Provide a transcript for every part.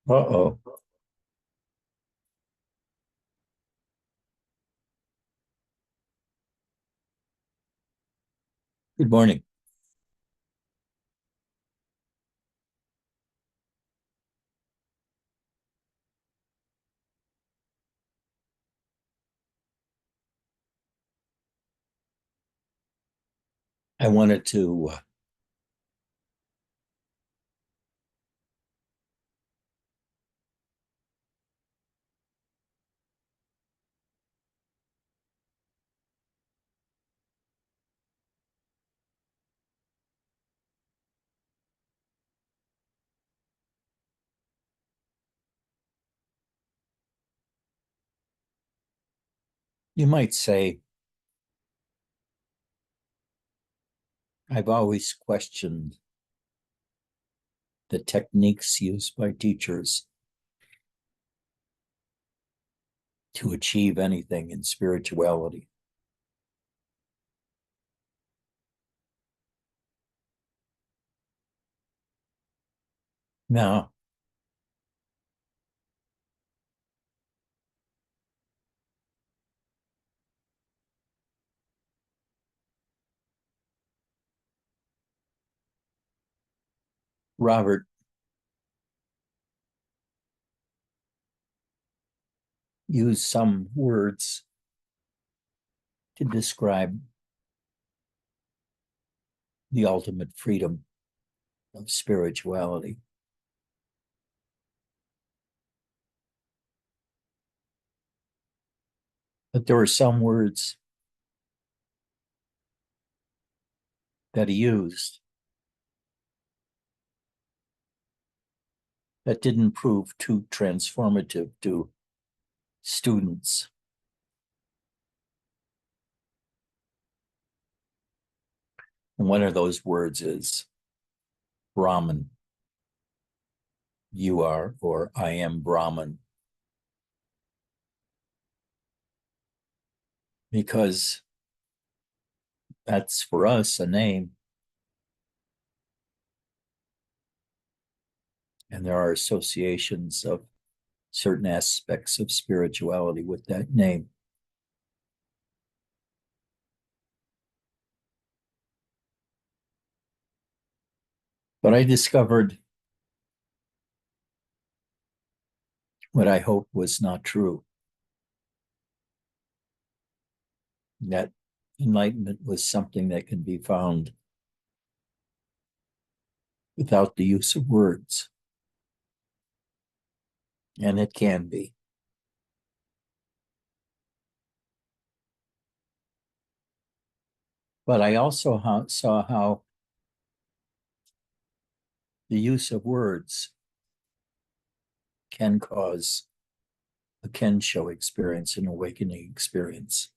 Uh-oh. Good morning. I wanted to you might say, I've always questioned the techniques used by teachers to achieve anything in spirituality. Now, Robert used some words to describe the ultimate freedom of spirituality. But there were some words that he used that didn't prove too transformative to students. And one of those words is Brahman. You are, or I am Brahman. Because that's for us a name. And there are associations of certain aspects of spirituality with that name. But I discovered what I hoped was not true, that enlightenment was something that can be found without the use of words. And it can be. But I also saw how the use of words can cause a Kensho experience, an awakening experience.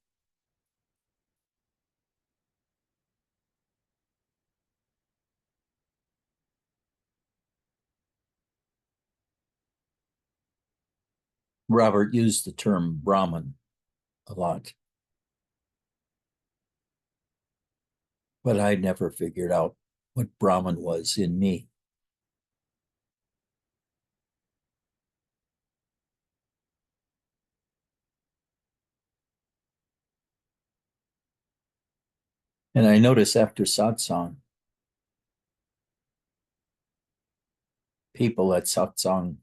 Robert used the term Brahman a lot, but I never figured out what Brahman was in me. And I notice after satsang, people at satsang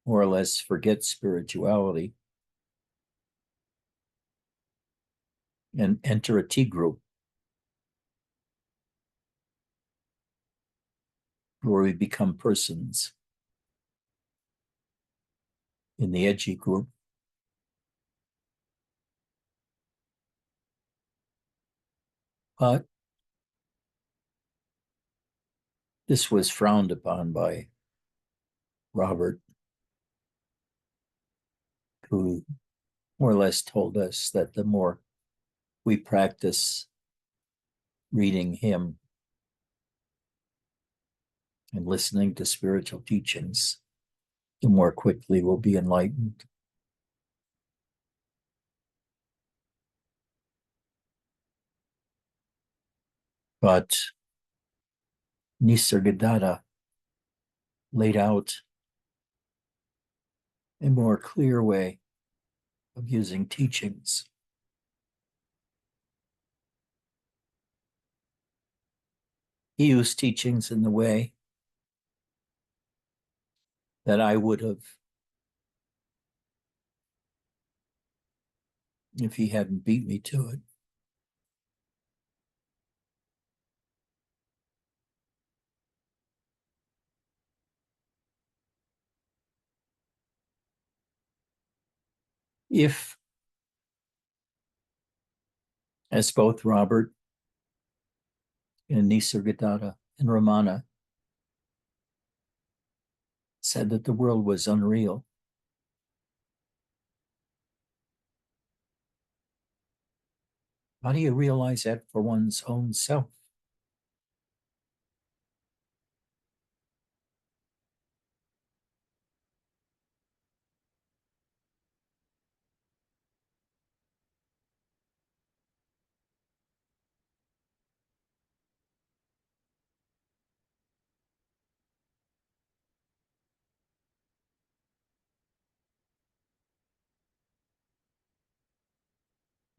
more or less forget spirituality and enter a tea group where we become persons. In the edgy group, but this was frowned upon by Robert, who more or less told us that the more we practice reading him and listening to spiritual teachings, the more quickly we'll be enlightened. But Nisargadatta laid out a more clear way of using teachings. He used teachings in the way that I would have if he hadn't beat me to it. If, as both Robert and Nisargadatta and Ramana said that the world was unreal, how do you realize that for one's own self?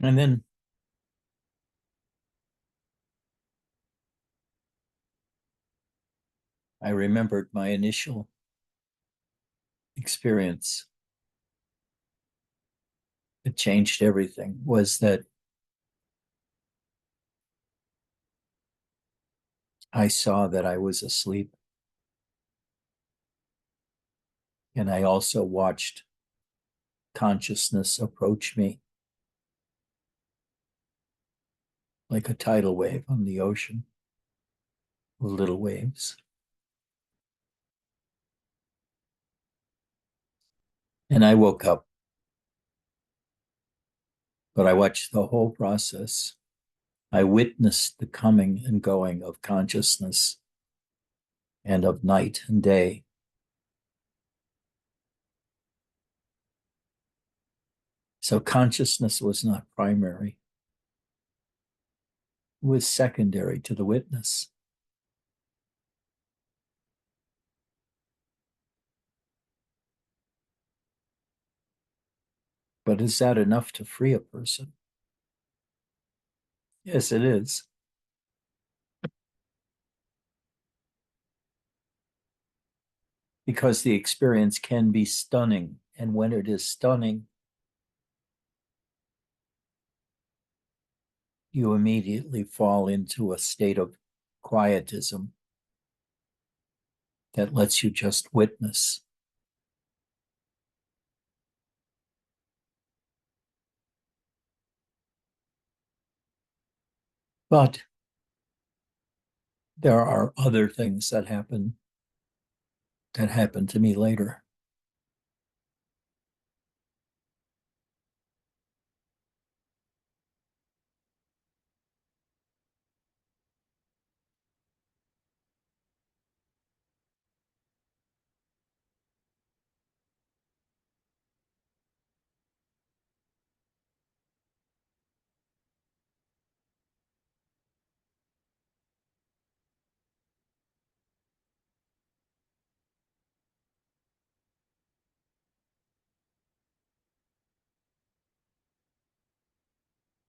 And then I remembered my initial experience. It changed everything, was that I saw that I was asleep. And I also watched consciousness approach me like a tidal wave on the ocean with little waves. And I woke up, but I watched the whole process. I witnessed the coming and going of consciousness and of night and day. So consciousness was not primary, it was secondary to the witness. But is that enough to free a person? Yes, it is. Because the experience can be stunning. And when it is stunning, you immediately fall into a state of quietism that lets you just witness. But there are other things that happened to me later.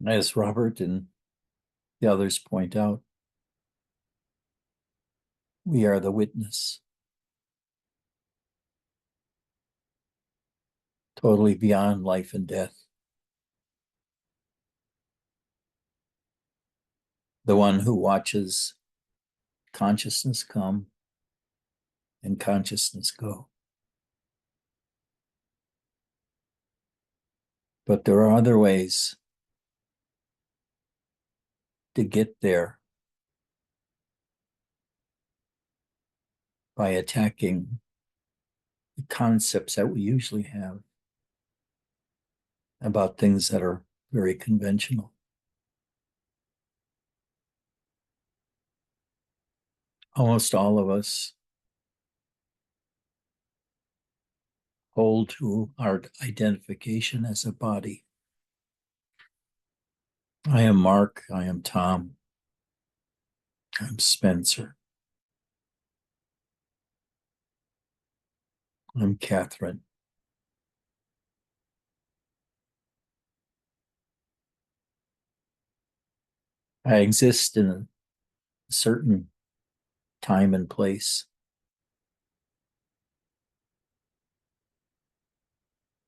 As Robert and the others point out, we are the witness, totally beyond life and death. The one who watches consciousness come and consciousness go. But there are other ways to get there by attacking the concepts that we usually have about things that are very conventional. Almost all of us hold to our identification as a body. I am Mark, I am Tom, I'm Spencer. I'm Catherine. I exist in a certain time and place.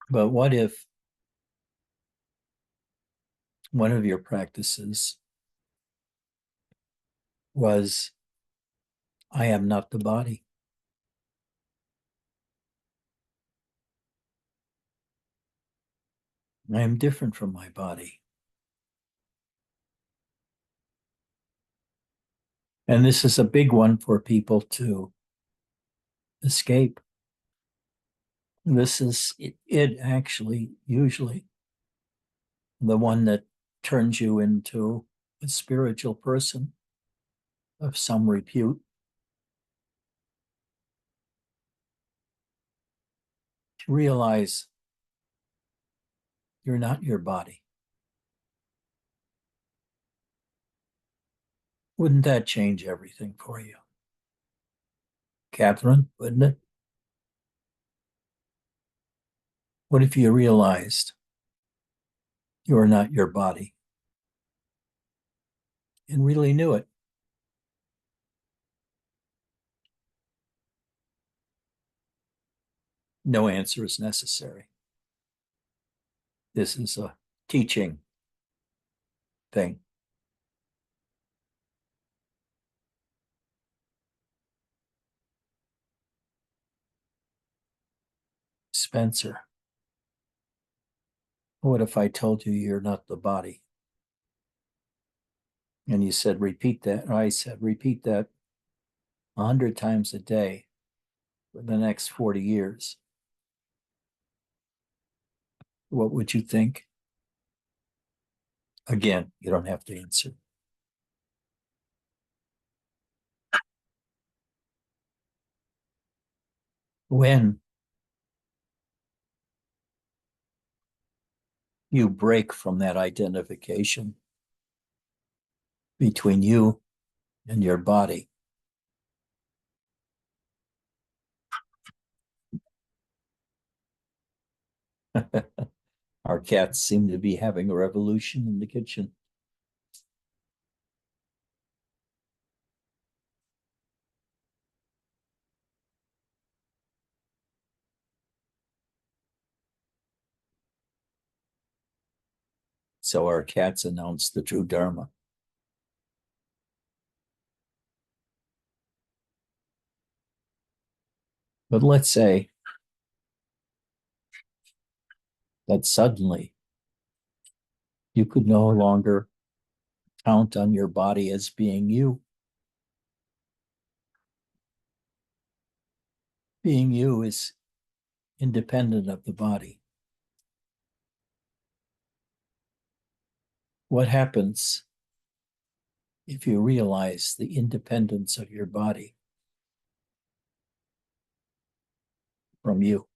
But what if one of your practices was, I am not the body? I am different from my body. And this is a big one for people to escape. This is it actually, usually, the one that turns you into a spiritual person of some repute. To realize you're not your body. Wouldn't that change everything for you, Catherine? Wouldn't it? What if you realized you are not your body and really knew it? No answer is necessary. This is a teaching thing. Spencer, what if I told you you're not the body? And you said, repeat that. Or I said, repeat that 100 times a day for the next 40 years. What would you think? Again, you don't have to answer. When you break from that identification between you and your body, our cats seem to be having a revolution in the kitchen. So our cats announced the true Dharma. But let's say that suddenly you could no longer count on your body as being you. Being you is independent of the body. What happens if you realize the independence of your body from you?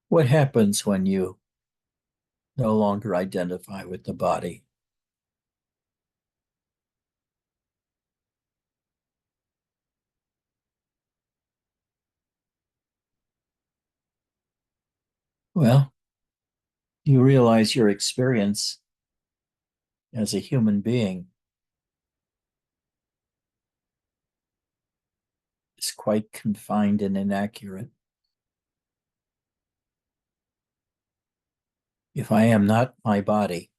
What happens when you no longer identify with the body? Well, you realize your experience as a human being is quite confined and inaccurate. If I am not my body,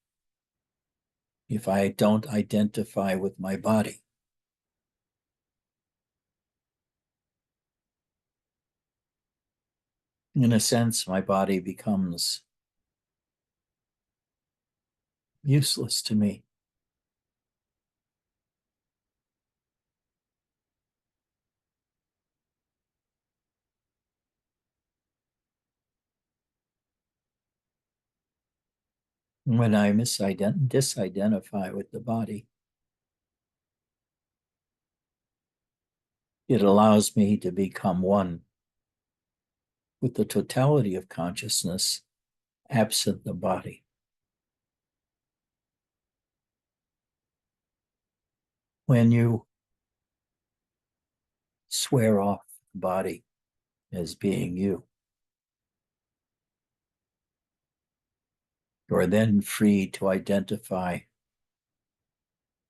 if I don't identify with my body, in a sense, my body becomes useless to me. When I disidentify with the body, it allows me to become one with the totality of consciousness absent the body. When you swear off the body as being you, you are then free to identify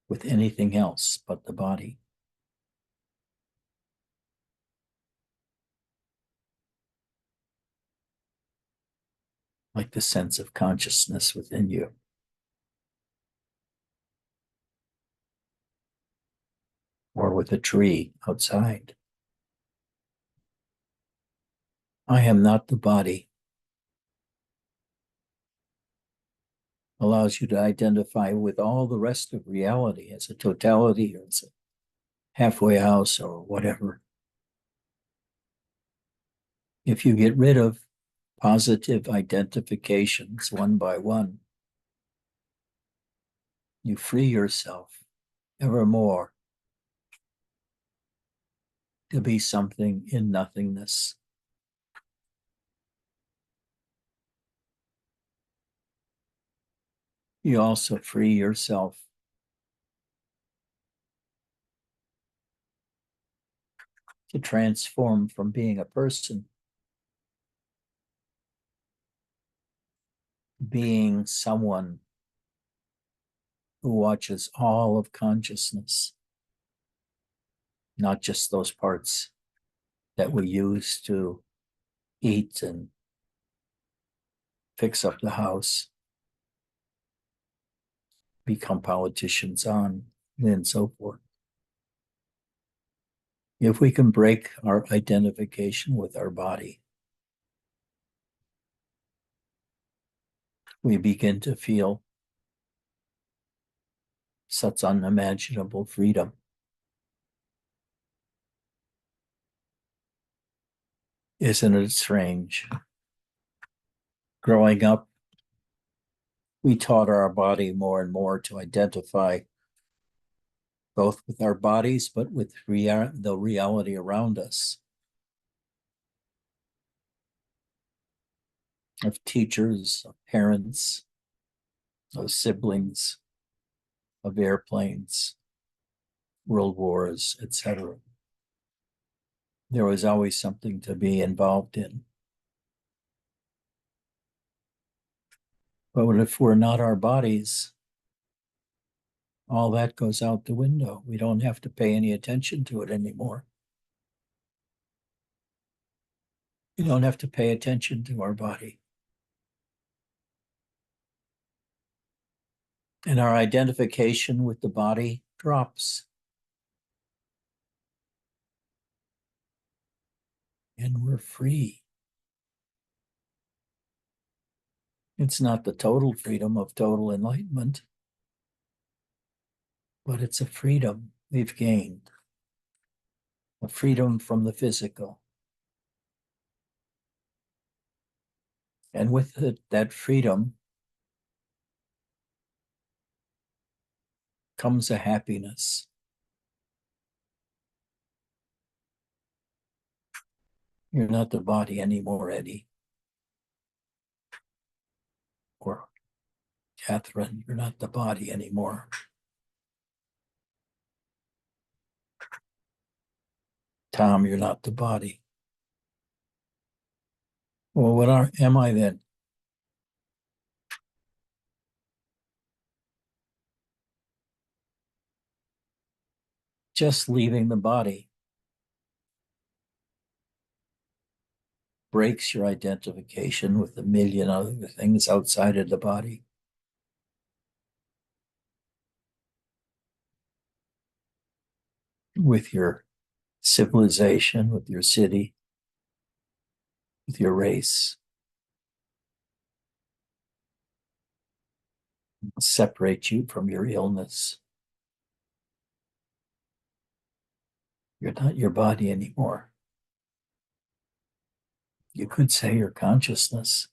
with anything else but the body. Like the sense of consciousness within you. Or with a tree outside. I am not the body. Allows you to identify with all the rest of reality as a totality or as a halfway house or whatever. If you get rid of positive identifications one by one, you free yourself ever more to be something in nothingness. You also free yourself to transform from being a person, being someone who watches all of consciousness, not just those parts that we use to eat and fix up the house, become politicians on, and so forth. If we can break our identification with our body, we begin to feel such unimaginable freedom. Isn't it strange? Growing up, we taught our body more and more to identify both with our bodies, but with the reality around us. Of teachers, of parents, of siblings, of airplanes, world wars, etc. There was always something to be involved in. But if we're not our bodies, all that goes out the window. We don't have to pay any attention to it anymore. We don't have to pay attention to our body. And our identification with the body drops. And we're free. It's not the total freedom of total enlightenment, but it's a freedom we've gained, a freedom from the physical. And with it, that freedom comes a happiness. You're not the body anymore, Eddie. Or Catherine, you're not the body anymore. Tom, you're not the body. Well, what am I then? Just leaving the body breaks your identification with a million other things outside of the body. With your civilization, with your city, with your race. Separate you from your illness. You're not your body anymore. You could say your consciousness,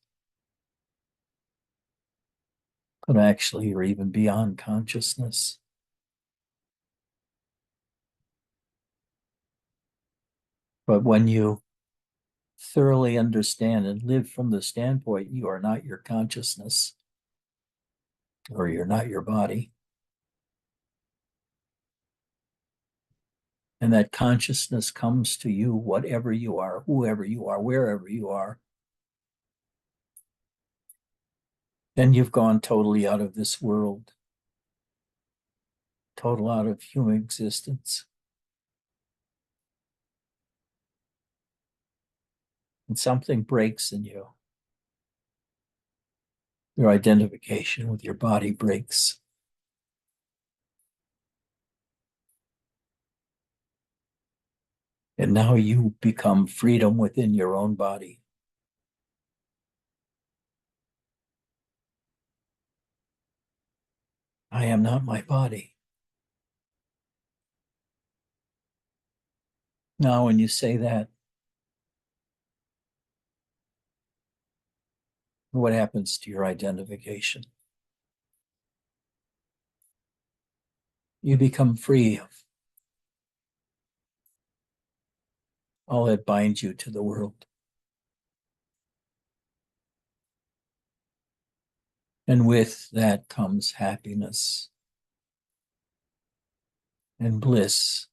but actually you're even beyond consciousness. But when you thoroughly understand and live from the standpoint you are not your consciousness, or you're not your body, And that consciousness comes to you, whatever you are, whoever you are, wherever you are. Then you've gone totally out of this world, total out of human existence. And something breaks in you. Your identification with your body breaks. And now you become freedom within your own body. I am not my body. Now, when you say that, what happens to your identification? You become free of all that binds you to the world. And with that comes happiness and bliss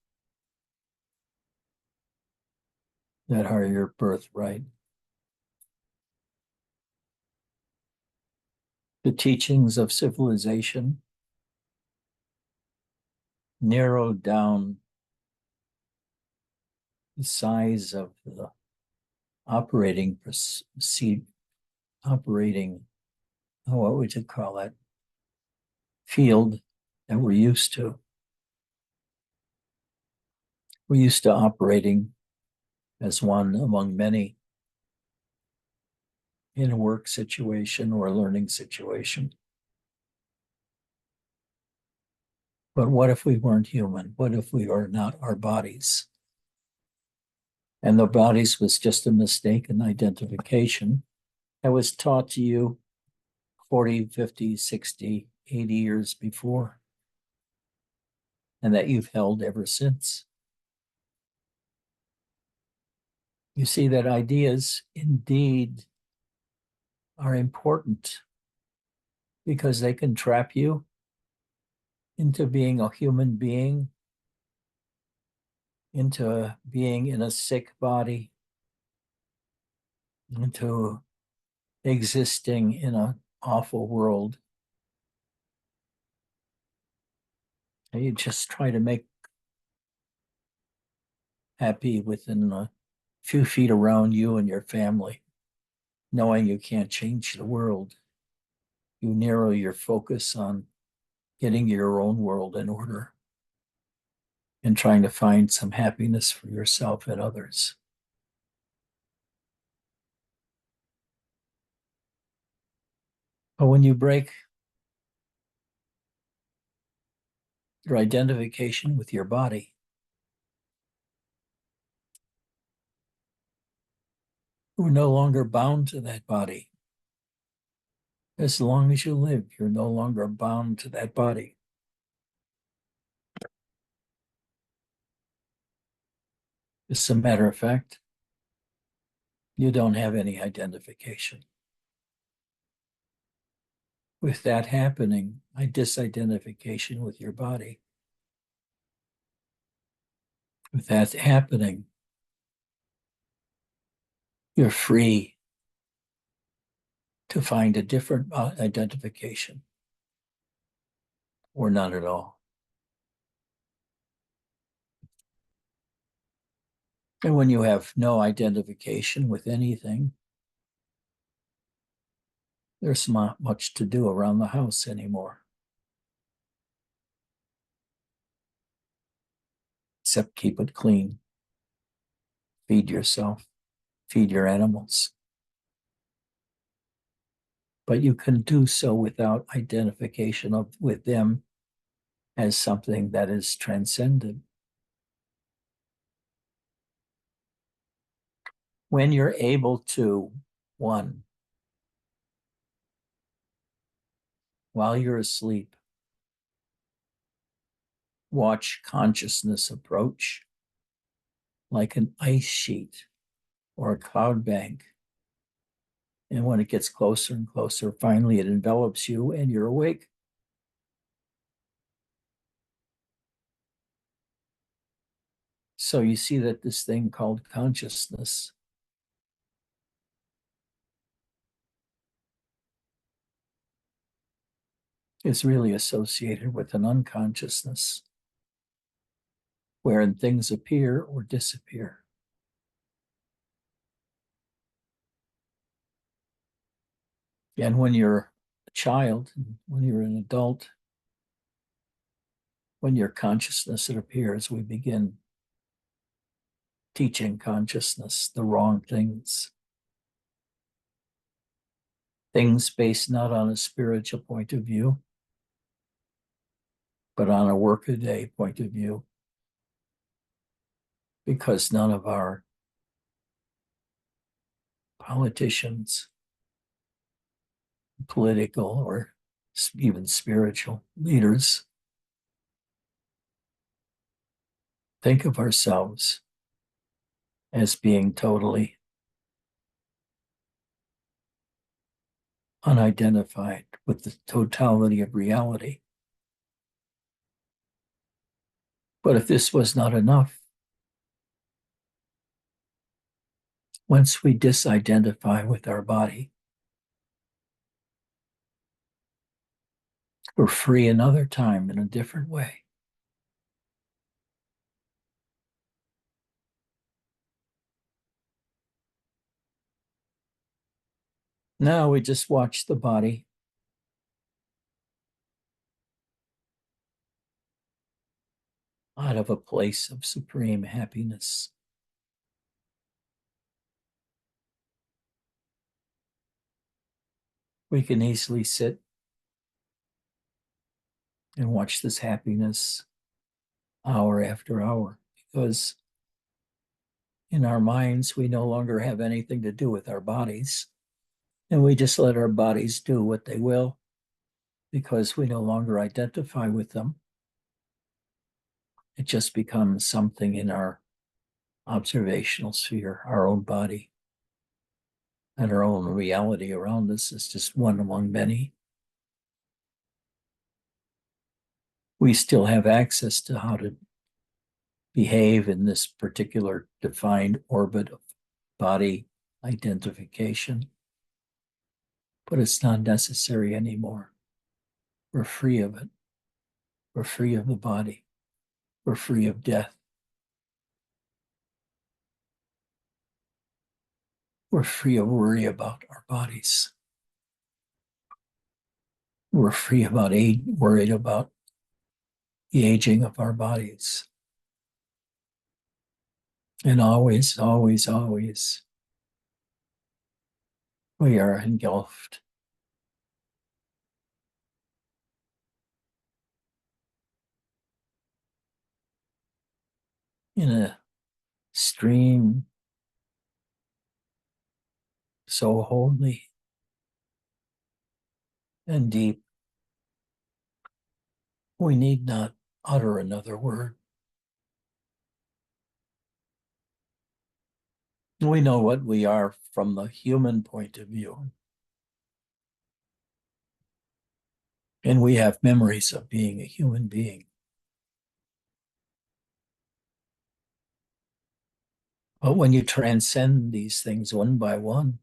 that are your birthright. The teachings of civilization narrowed down the size of the operating, what would you call that, field that we're used to. We're used to operating as one among many in a work situation or a learning situation. But what if we weren't human? What if we are not our bodies? And the bodies was just a mistaken identification that was taught to you 40, 50, 60, 80 years before, and that you've held ever since. You see that ideas indeed are important because they can trap you into being a human being, into being in a sick body, into existing in an awful world. And you just try to make happy within a few feet around you and your family, knowing you can't change the world. You narrow your focus on getting your own world in order and trying to find some happiness for yourself and others. But when you break your identification with your body, you're no longer bound to that body. As long as you live, you're no longer bound to that body. As a matter of fact, you don't have any identification. With that happening, a disidentification with your body. With that happening, you're free to find a different identification or none at all. And when you have no identification with anything, there's not much to do around the house anymore, except keep it clean, feed yourself, feed your animals. But you can do so without identification with them as something that is transcendent. When you're able to, one, while you're asleep, watch consciousness approach like an ice sheet or a cloud bank. And when it gets closer and closer, finally it envelops you and you're awake. So you see that this thing called consciousness is really associated with an unconsciousness wherein things appear or disappear. And when you're a child, when you're an adult, when your consciousness it appears, we begin teaching consciousness the wrong things. Things based not on a spiritual point of view, but on a workaday point of view. Because none of our politicians, political or even spiritual leaders think of ourselves as being totally unidentified with the totality of reality. But if this was not enough, once we disidentify with our body, we're free another time in a different way. Now we just watch the body out of a place of supreme happiness. We can easily sit and watch this happiness hour after hour because in our minds, we no longer have anything to do with our bodies. And we just let our bodies do what they will because we no longer identify with them. It just becomes something in our observational sphere, our own body, and our own reality around us is just one among many. We still have access to how to behave in this particular defined orbit of body identification, but it's not necessary anymore. We're free of it. We're free of the body. We're free of death. We're free of worry about our bodies. We're free about worried about the aging of our bodies. And always, always, always, we are engulfed in a stream so holy and deep, we need not utter another word. We know what we are from the human point of view. And we have memories of being a human being. But when you transcend these things one by one,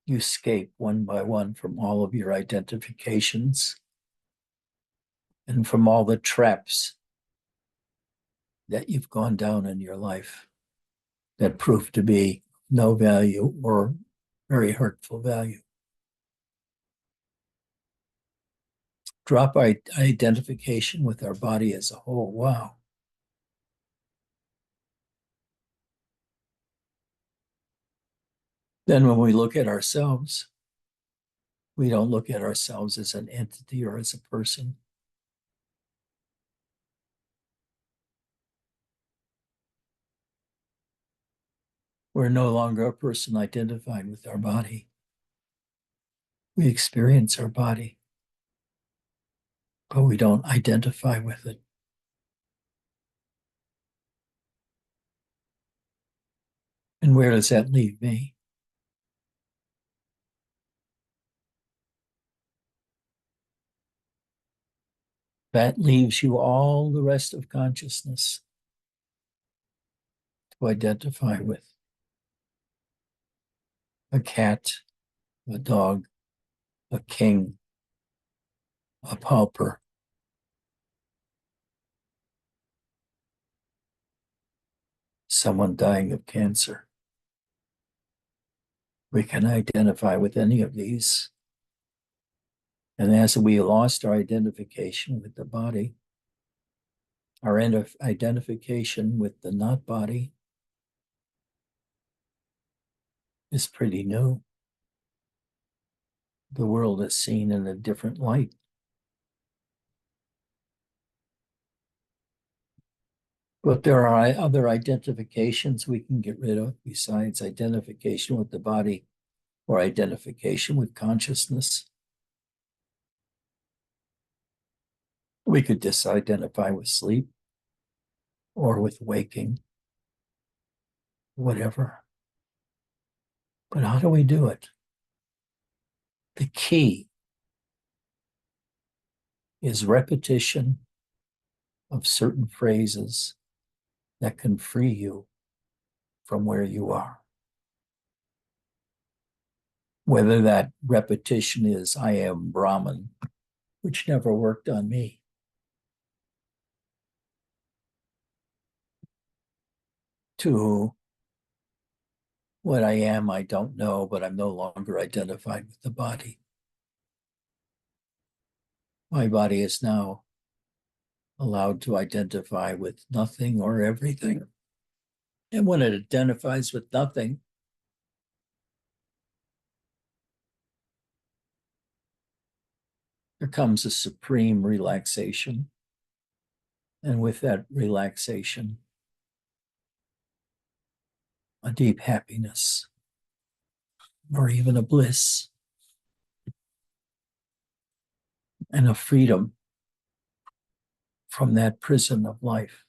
you escape one by one from all of your identifications and from all the traps that you've gone down in your life that prove to be no value or very hurtful value. Drop identification with our body as a whole. Wow. Then when we look at ourselves, we don't look at ourselves as an entity or as a person. We're no longer a person identified with our body. We experience our body, but we don't identify with it. And where does that leave me? That leaves you all the rest of consciousness to identify with. A cat, a dog, a king, a pauper, someone dying of cancer. We can identify with any of these. And as we lost our identification with the body, our identification with the not body is pretty new. The world is seen in a different light. But there are other identifications we can get rid of besides identification with the body or identification with consciousness. We could disidentify with sleep or with waking, whatever. But how do we do it? The key is repetition of certain phrases that can free you from where you are. Whether that repetition is, I am Brahman, which never worked on me, to what I am, I don't know, but I'm no longer identified with the body. My body is now allowed to identify with nothing or everything. And when it identifies with nothing, there comes a supreme relaxation. And with that relaxation, a deep happiness, or even a bliss, and a freedom from that prison of life.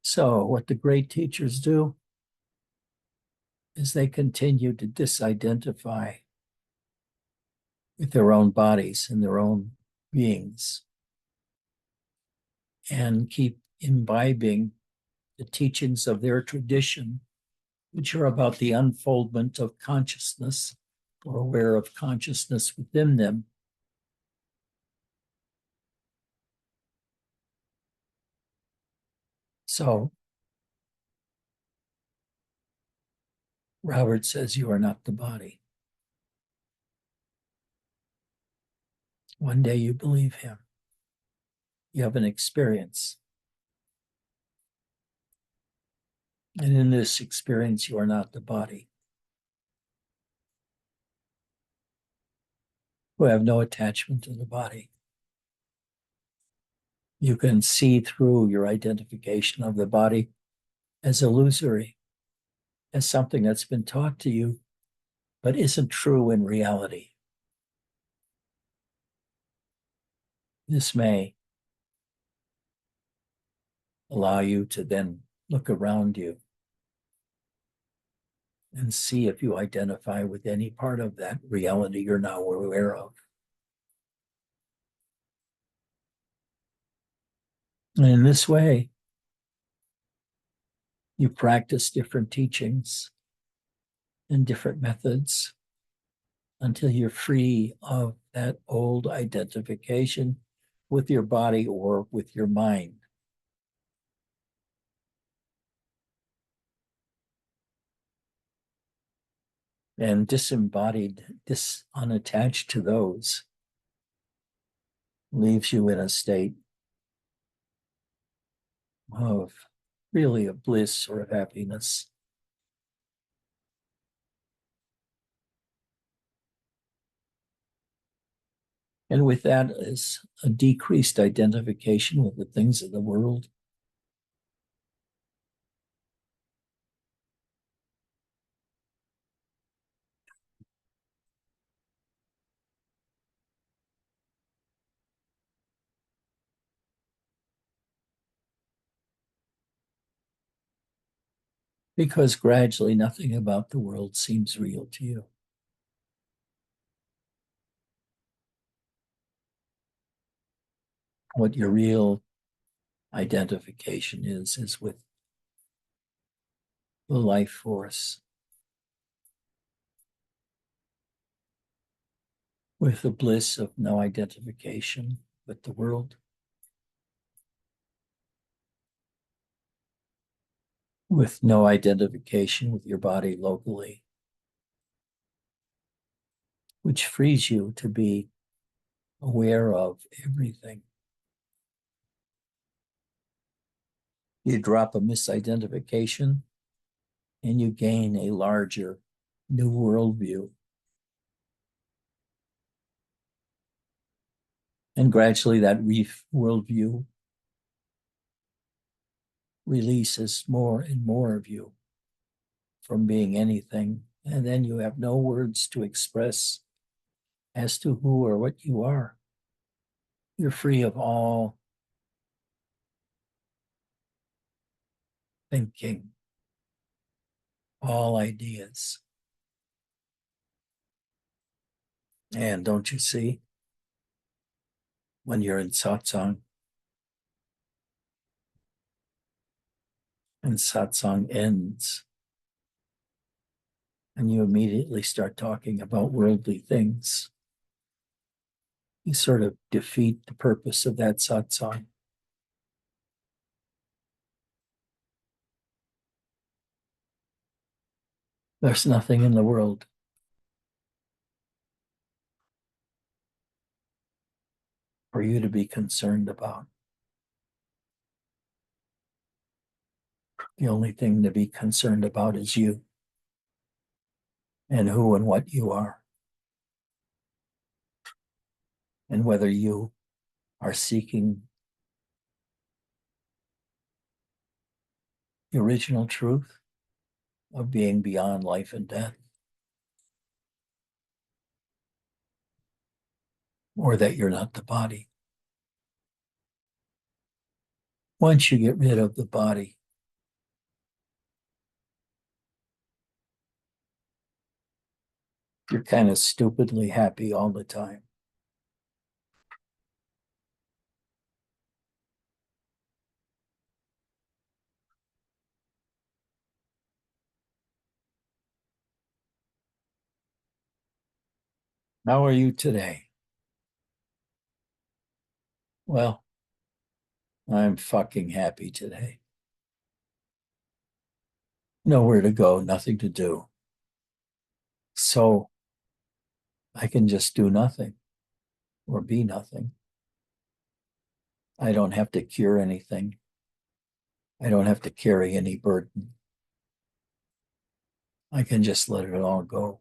So, what the great teachers do is they continue to disidentify with their own bodies and their own beings and keep imbibing the teachings of their tradition, which are about the unfoldment of consciousness or aware of consciousness within them. So, Robert says, you are not the body. One day you believe him. You have an experience. And in this experience, you are not the body. You have no attachment to the body. You can see through your identification of the body as illusory, as something that's been taught to you, but isn't true in reality. This may allow you to then look around you and see if you identify with any part of that reality you're now aware of. And in this way, you practice different teachings and different methods until you're free of that old identification with your body or with your mind. And disembodied, unattached to those, leaves you in a state of really a bliss or a happiness. And with that is a decreased identification with the things of the world. Because gradually nothing about the world seems real to you. what your real identification is with the life force, with the bliss of no identification with the world, with no identification with your body locally, which frees you to be aware of everything. You drop a misidentification and you gain a larger new worldview. And gradually that worldview releases more and more of you from being anything. And then you have no words to express as to who or what you are. You're free of all thinking, all ideas. And don't you see, when you're in satsang, and satsang ends, and you immediately start talking about worldly things, you sort of defeat the purpose of that satsang. There's nothing in the world for you to be concerned about. The only thing to be concerned about is you and who and what you are, and whether you are seeking the original truth of being beyond life and death, or that you're not the body. Once you get rid of the body, you're kind of stupidly happy all the time. How are you today? Well, I'm fucking happy today. Nowhere to go, nothing to do. So I can just do nothing or be nothing. I don't have to cure anything. I don't have to carry any burden. I can just let it all go.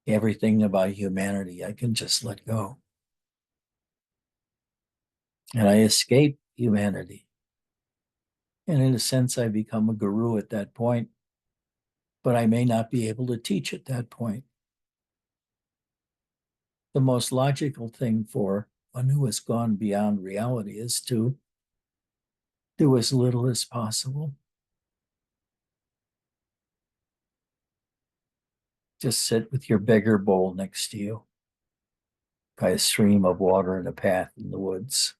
Everything about humanity, I can just let go. And I escape humanity. And in a sense, I become a guru at that point, but I may not be able to teach at that point. The most logical thing for one who has gone beyond reality is to do as little as possible. Just sit with your beggar bowl next to you by a stream of water and a path in the woods,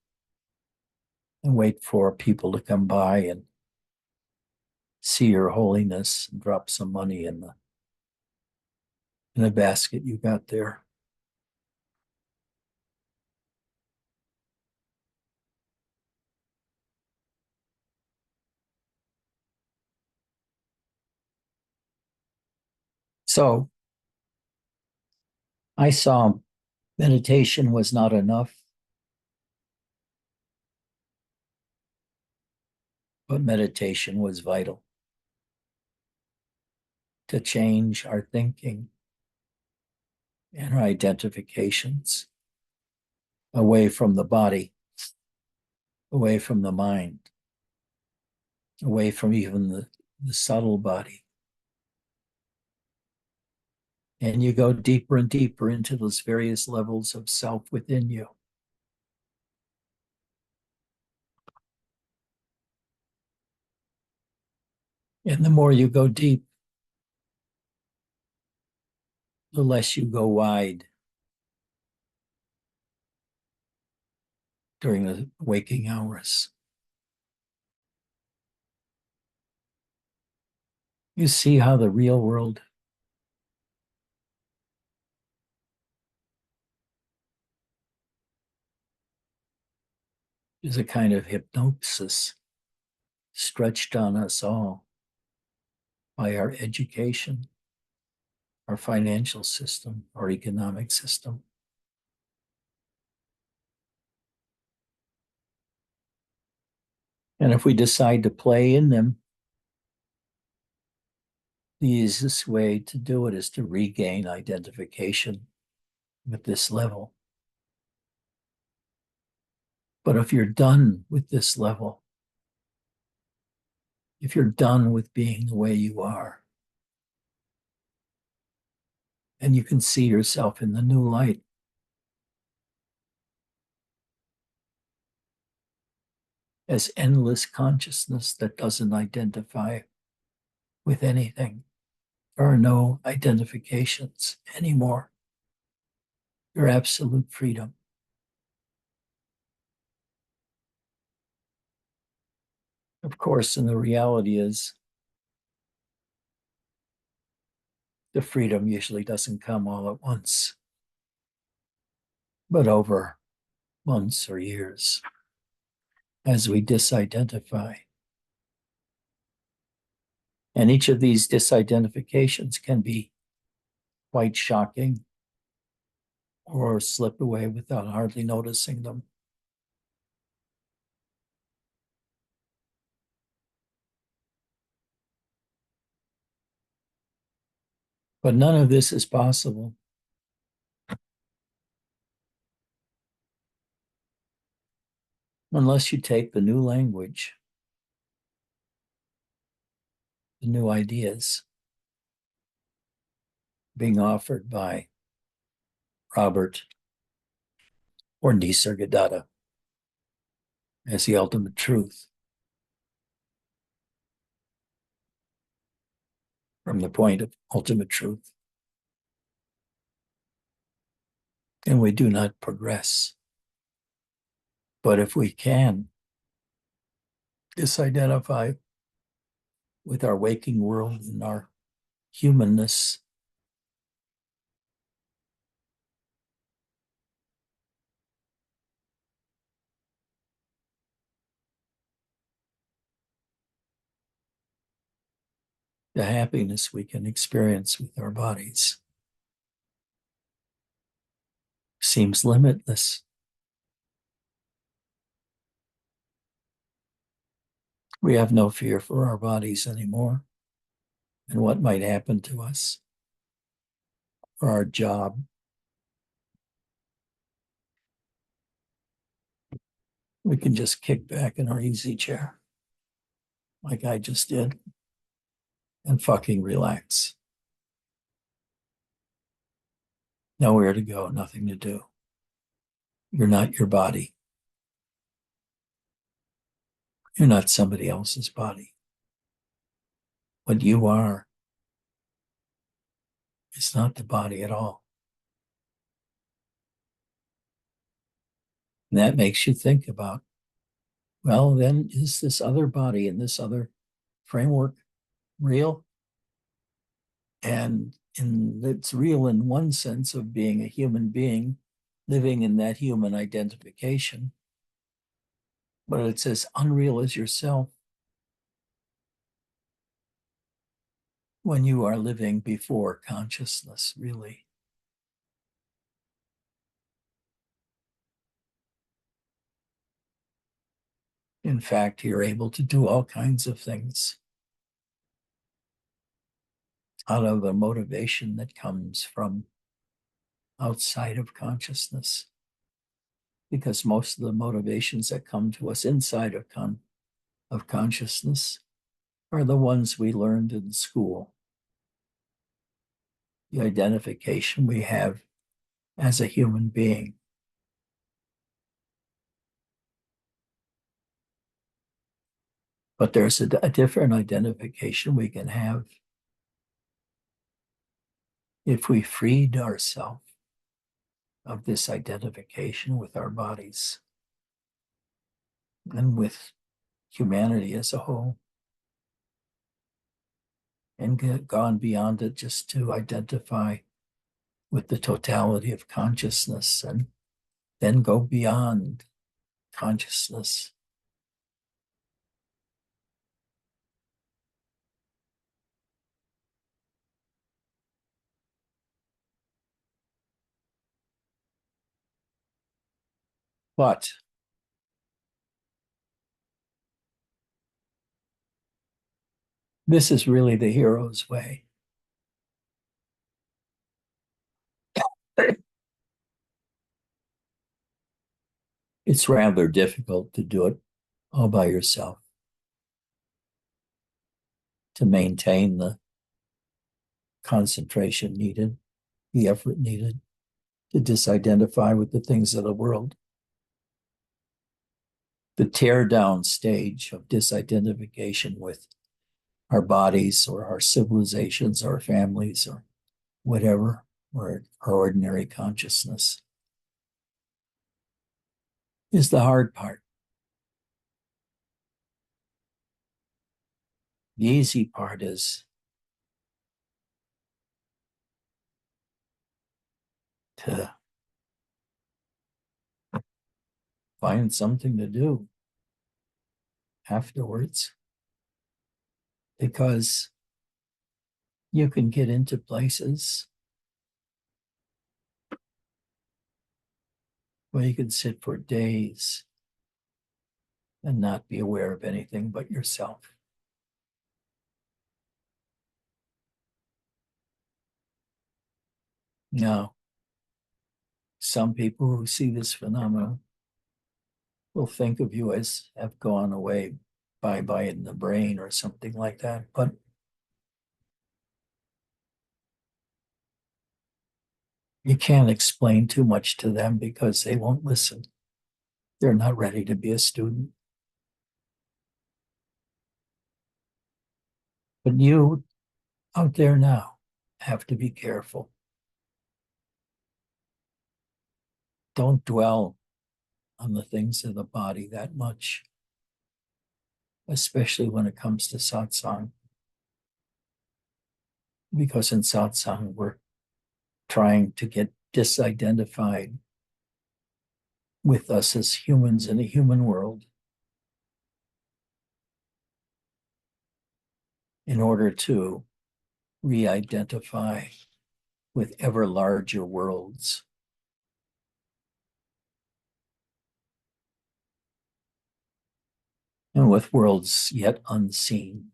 and wait for people to come by and see your holiness and drop some money in the basket you got there. So I saw meditation was not enough, but meditation was vital to change our thinking and our identifications away from the body, away from the mind, away from even the subtle body. And you go deeper and deeper into those various levels of self within you. And the more you go deep, the less you go wide during the waking hours. You see how the real world is a kind of hypnosis stretched on us all by our education, our financial system, our economic system. And if we decide to play in them, the easiest way to do it is to regain identification with this level. But if you're done with this level, if you're done with being the way you are, and you can see yourself in the new light, as endless consciousness that doesn't identify with anything. There are no identifications anymore. Your absolute freedom. Of course, and the reality is the freedom usually doesn't come all at once, but over months or years as we disidentify. And each of these disidentifications can be quite shocking or slip away without hardly noticing them. But none of this is possible unless you take the new language, the new ideas being offered by Robert or Nisargadatta as the ultimate truth from the point of ultimate truth. And we do not progress. But if we can disidentify with our waking world and our humanness, the happiness we can experience with our bodies seems limitless. We have no fear for our bodies anymore and what might happen to us or our job. We can just kick back in our easy chair like I just did and fucking relax. Nowhere to go, nothing to do. You're not your body. You're not somebody else's body. What you are is not the body at all. And that makes you think about, well, then is this other body in this other framework real? And it's real in one sense of being a human being, living in that human identification. But it's as unreal as yourself when you are living before consciousness, really. In fact, you're able to do all kinds of things out of the motivation that comes from outside of consciousness. Because most of the motivations that come to us inside of consciousness are the ones we learned in school. The identification we have as a human being. But there's a different identification we can have if we freed ourselves of this identification with our bodies. and with humanity as a whole, and gone beyond it just to identify with the totality of consciousness, and then go beyond consciousness. But this is really the hero's way. It's rather difficult to do it all by yourself, to maintain the concentration needed, the effort needed to disidentify with the things of the world. The tear down stage of disidentification with our bodies or our civilizations, our families, or whatever, or our ordinary consciousness is the hard part. The easy part is to find something to do afterwards, because you can get into places where you can sit for days and not be aware of anything but yourself. Now, some people who see this phenomenon will think of you as have gone away, bye-bye in the brain or something like that. But you can't explain too much to them because they won't listen. They're not ready to be a student. But you out there now have to be careful. Don't dwell on the things of the body that much, especially when it comes to satsang. Because in satsang, we're trying to get disidentified with us as humans in a human world in order to re-identify with ever larger worlds. And with worlds yet unseen.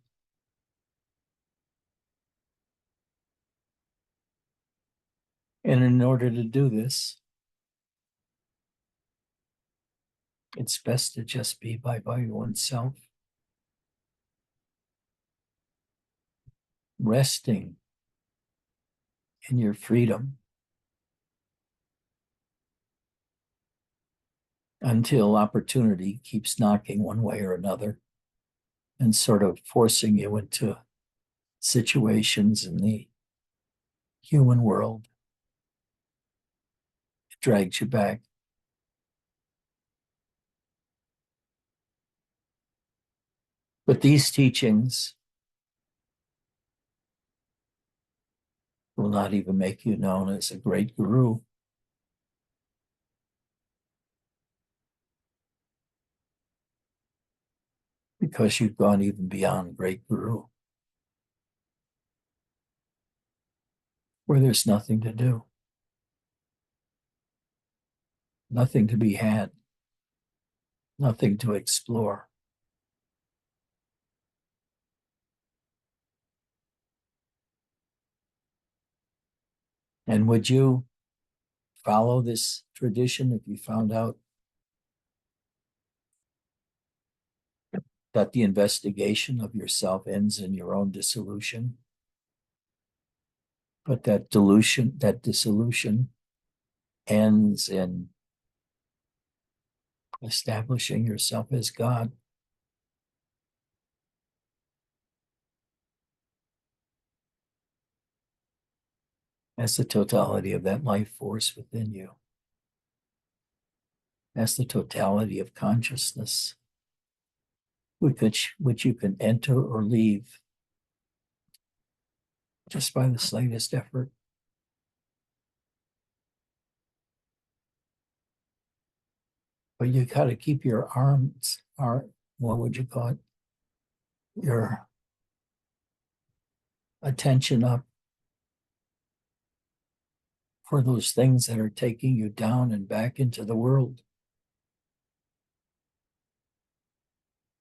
And in order to do this, it's best to just be by oneself, resting in your freedom until opportunity keeps knocking one way or another and sort of forcing you into situations in the human world. It drags you back. But these teachings will not even make you known as a great guru. Because you've gone even beyond great guru, where there's nothing to do, nothing to be had, nothing to explore. And would you follow this tradition if you found out that the investigation of yourself ends in your own dissolution, but that dissolution ends in establishing yourself as God, as the totality of that life force within you, as the totality of consciousness which you can enter or leave just by the slightest effort. But you got to keep your what would you call it? Your attention up for those things that are taking you down and back into the world,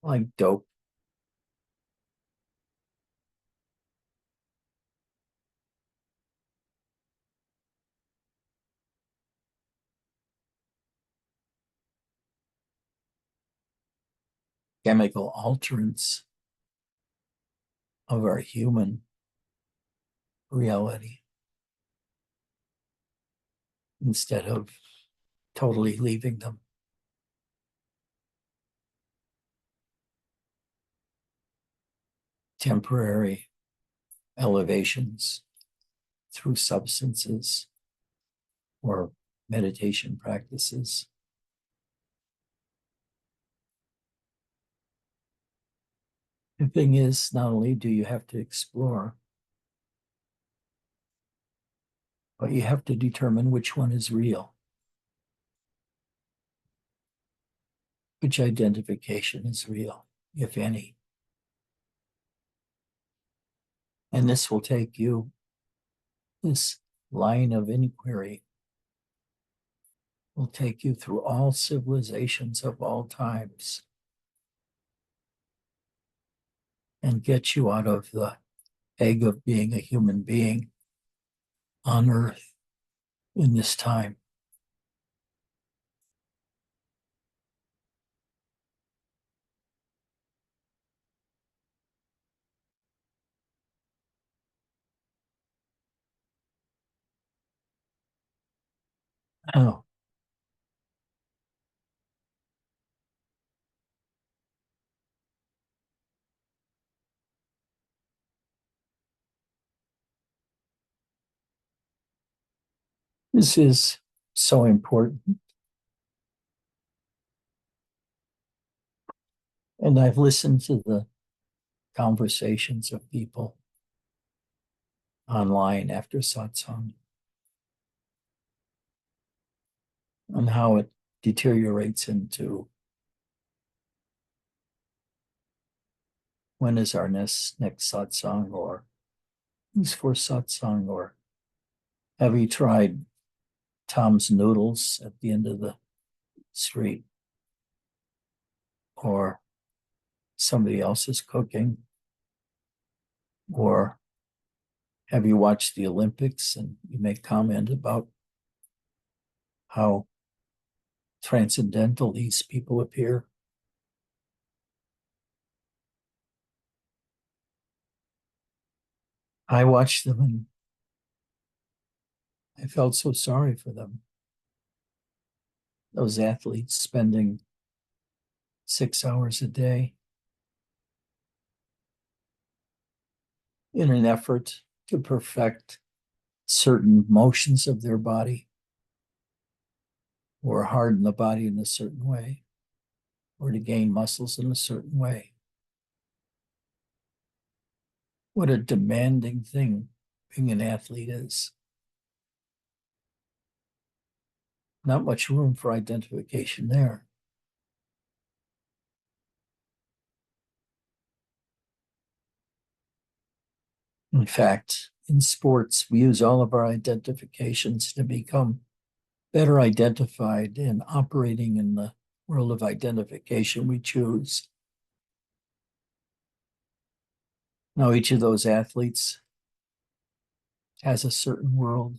like dope. Chemical alterants of our human reality instead of totally leaving them. Temporary elevations through substances or meditation practices. The thing is, not only do you have to explore, but you have to determine which one is real, which identification is real, if any. And this will take you, this line of inquiry will take you through all civilizations of all times and get you out of the egg of being a human being on earth in this time. Oh, this is so important. And I've listened to the conversations of people online after satsang and how it deteriorates into when is our next satsang, or who's for satsang, or have you tried Tom's Noodles at the end of the street, or somebody else's cooking, or have you watched the Olympics and you make comment about how transcendental these people appear? I watched them and I felt so sorry for them. Those athletes spending 6 hours a day in an effort to perfect certain motions of their body, or harden the body in a certain way, or to gain muscles in a certain way. What a demanding thing being an athlete is. Not much room for identification there. In fact, in sports, we use all of our identifications to become better identified and operating in the world of identification we choose. Now, each of those athletes has a certain world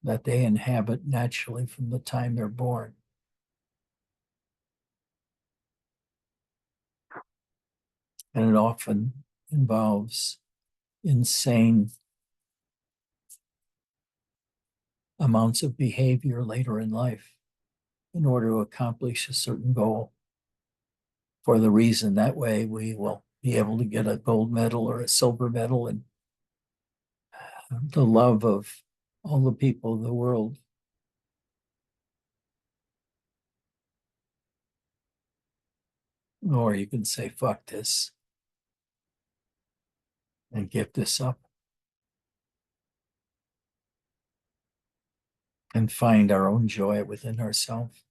that they inhabit naturally from the time they're born. And it often involves insane amounts of behavior later in life in order to accomplish a certain goal. For the reason that way we will be able to get a gold medal or a silver medal, and the love of all the people of the world. Or you can say, fuck this, and give this up and find our own joy within ourselves,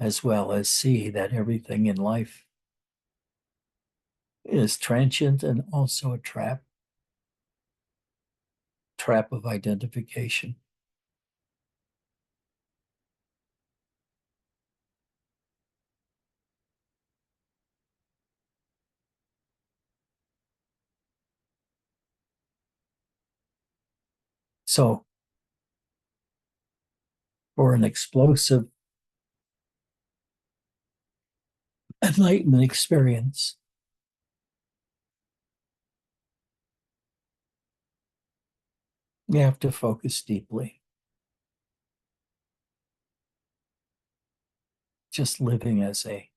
as well as see that everything in life is transient and also a trap of identification. So, for an explosive enlightenment experience, you have to focus deeply. Just living as a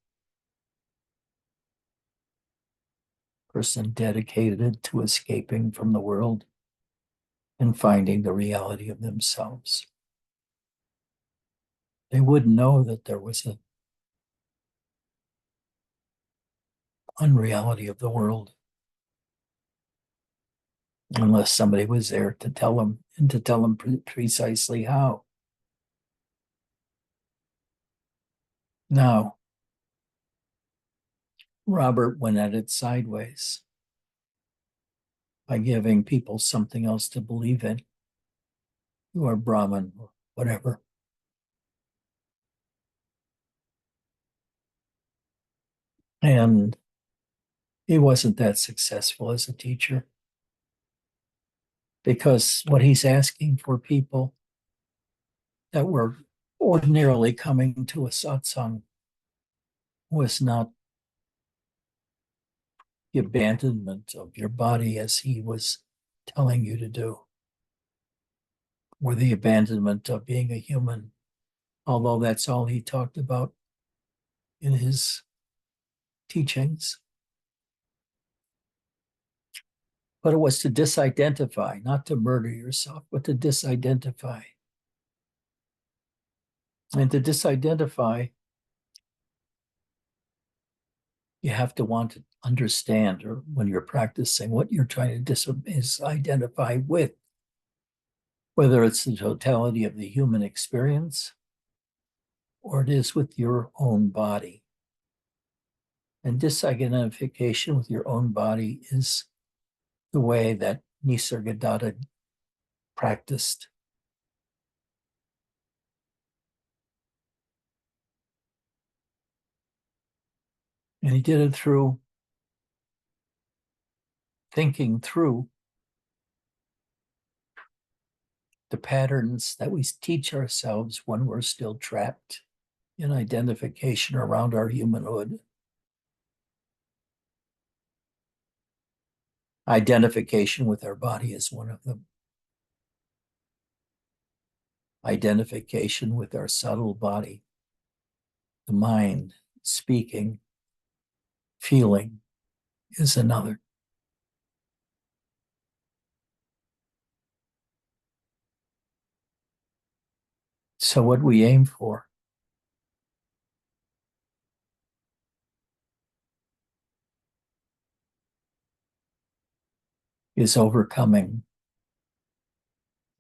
person dedicated to escaping from the world and finding the reality of themselves. They wouldn't know that there was an unreality of the world unless somebody was there to tell them and to tell them precisely how. Now, Robert went at it sideways by giving people something else to believe in, who are Brahmin or whatever. And he wasn't that successful as a teacher because what he's asking for people that were ordinarily coming to a satsang was not the abandonment of your body as he was telling you to do, or the abandonment of being a human, although that's all he talked about in his teachings. But it was to disidentify, not to murder yourself, but to disidentify. And to disidentify, you have to want to understand, or when you're practicing, what you're trying to disidentify with, whether it's the totality of the human experience or it is with your own body. And disidentification with your own body is the way that Nisargadatta practiced. And he did it through thinking through the patterns that we teach ourselves when we're still trapped in identification around our humanhood. Identification with our body is one of them. Identification with our subtle body, the mind, speaking, feeling is another. So what we aim for is overcoming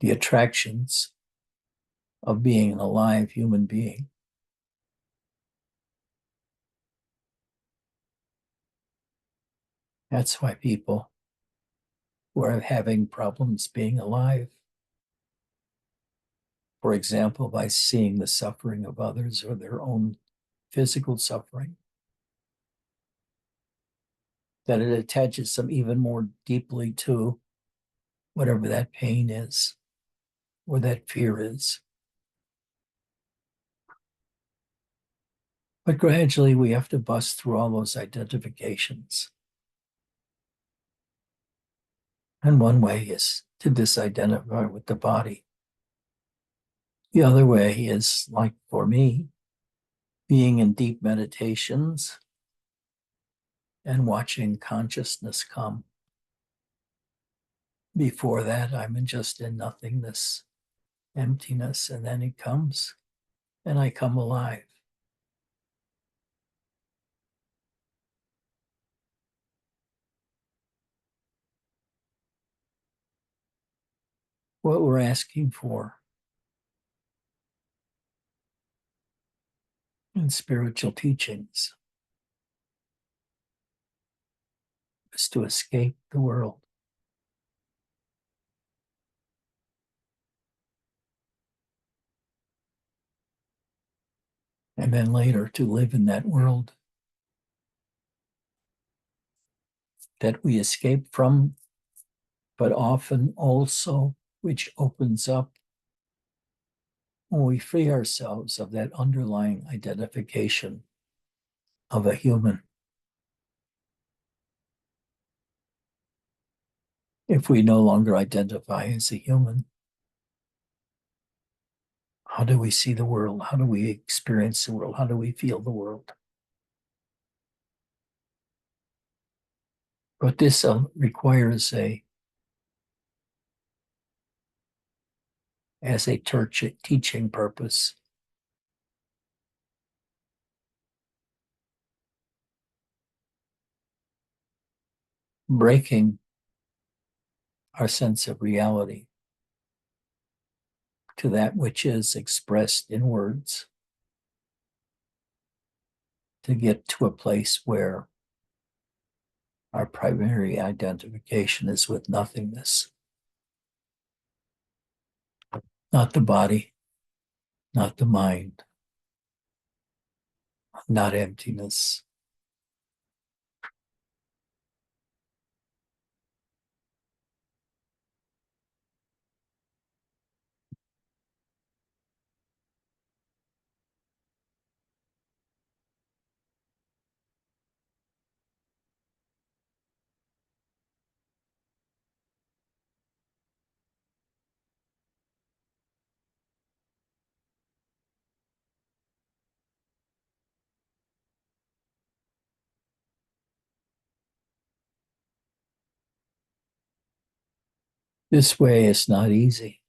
the attractions of being an alive human being. That's why people who are having problems being alive, for example, by seeing the suffering of others or their own physical suffering, that it attaches them even more deeply to whatever that pain is or that fear is. But gradually we have to bust through all those identifications. And one way is to disidentify with the body. The other way is, like for me, being in deep meditations and watching consciousness come. Before that, I'm just in nothingness, emptiness, and then it comes and I come alive. what we're asking for in spiritual teachings is to escape the world. And then later to live in that world that we escape from, but often also which opens up when we free ourselves of that underlying identification of a human. If we no longer identify as a human, how do we see the world? How do we experience the world? How do we feel the world? But this requires as a teaching purpose, breaking our sense of reality to that which is expressed in words, to get to a place where our primary identification is with nothingness, not the body, not the mind, not emptiness. This way is not easy.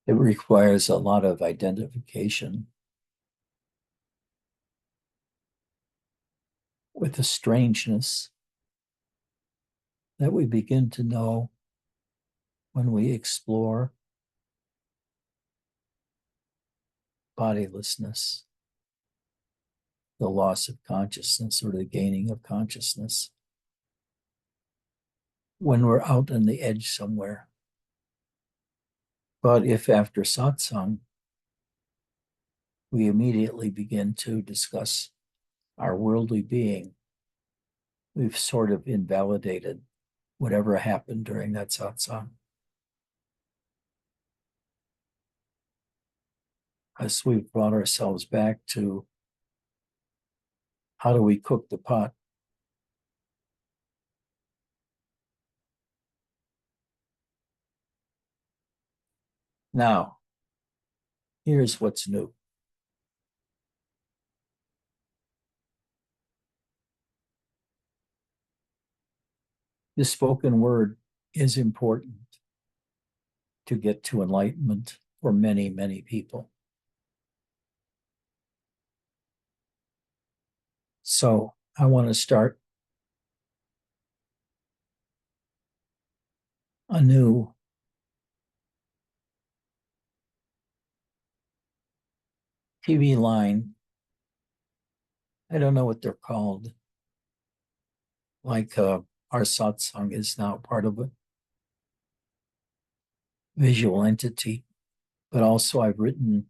It requires a lot of identification with the strangeness that we begin to know when we explore bodilessness, the loss of consciousness or the gaining of consciousness. When we're out on the edge somewhere. But if after satsang, we immediately begin to discuss our worldly being, we've sort of invalidated whatever happened during that satsang. As we've brought ourselves back to how do we cook the pot? Now, here's what's new. The spoken word is important to get to enlightenment for many, many people. So I want to start a new TV line. I don't know what they're called. Like our satsang is now part of a visual entity, but also I've written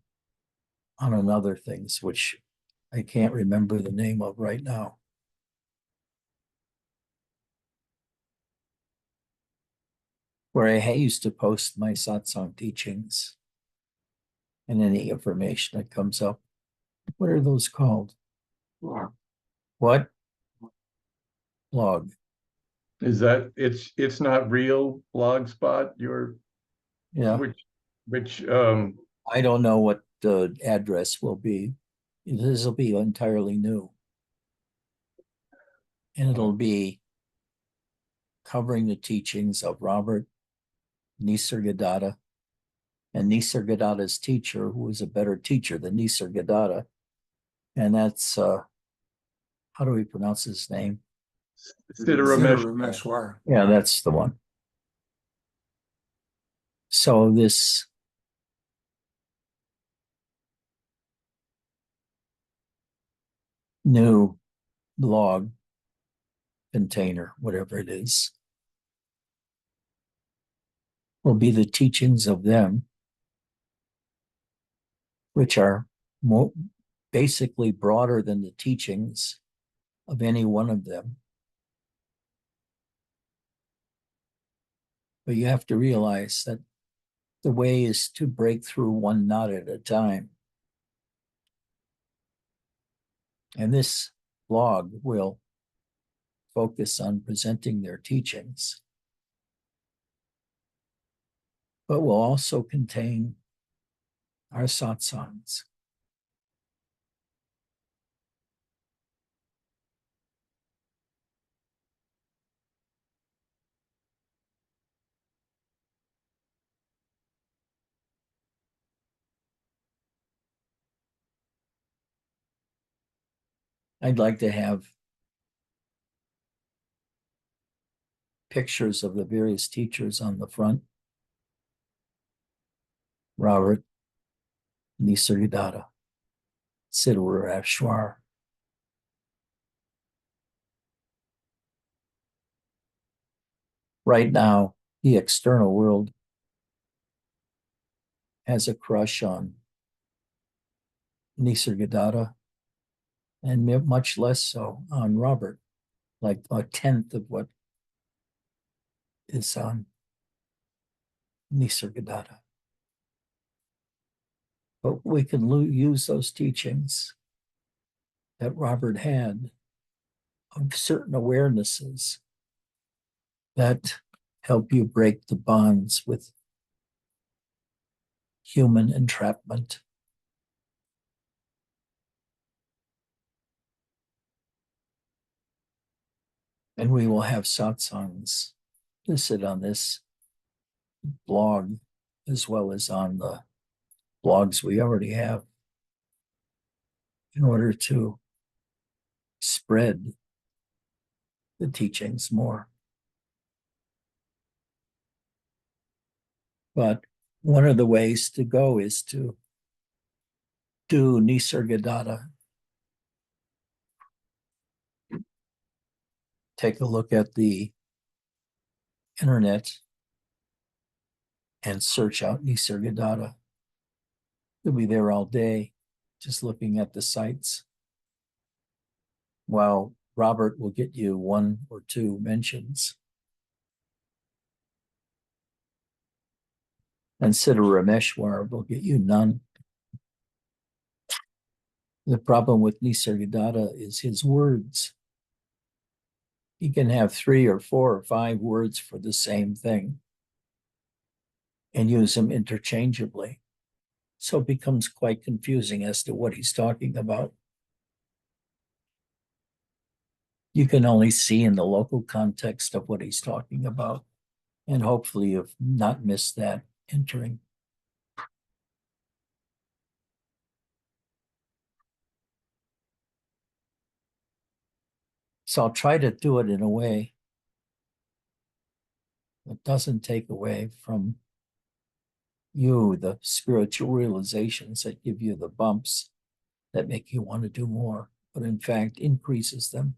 on other things, which I can't remember the name of right now. Where I used to post my satsang teachings and any information that comes up. What are those called? Blog. What? Blog. Is that it's not real blogspot? Yeah. Which I don't know what the address will be. This will be entirely new. And it'll be covering the teachings of Robert Nisargadatta and Nisargadatta's teacher, who was a better teacher than Nisargadatta. And that's, how do we pronounce his name? Siddharameshwar. Yeah, that's the one. So this new blog container, whatever it is, will be the teachings of them, which are more basically broader than the teachings of any one of them. But you have to realize that the way is to break through one knot at a time. And this blog will focus on presenting their teachings, but will also contain our satsangs. I'd like to have pictures of the various teachers on the front. Robert, Nisargadatta, Siddharameshwar. Right now, the external world has a crush on Nisargadatta and much less so on Robert, like a tenth of what is on Nisargadatta. But we can use those teachings that Robert had of certain awarenesses that help you break the bonds with human entrapment. And we will have satsangs listed on this blog as well as on the blogs we already have in order to spread the teachings more. But one of the ways to go is to do Nisargadatta. Take a look at the internet and search out Nisargadatta. You'll be there all day just looking at the sites, while Robert will get you one or two mentions. And Siddharameshwar will get you none. The problem with Nisargadatta is his words. He can have 3 or 4 or 5 words for the same thing and use them interchangeably. So it becomes quite confusing as to what he's talking about. You can only see in the local context of what he's talking about. And hopefully you've not missed that entering. So I'll try to do it in a way that doesn't take away from you the spiritual realizations that give you the bumps that make you want to do more, but in fact increases them.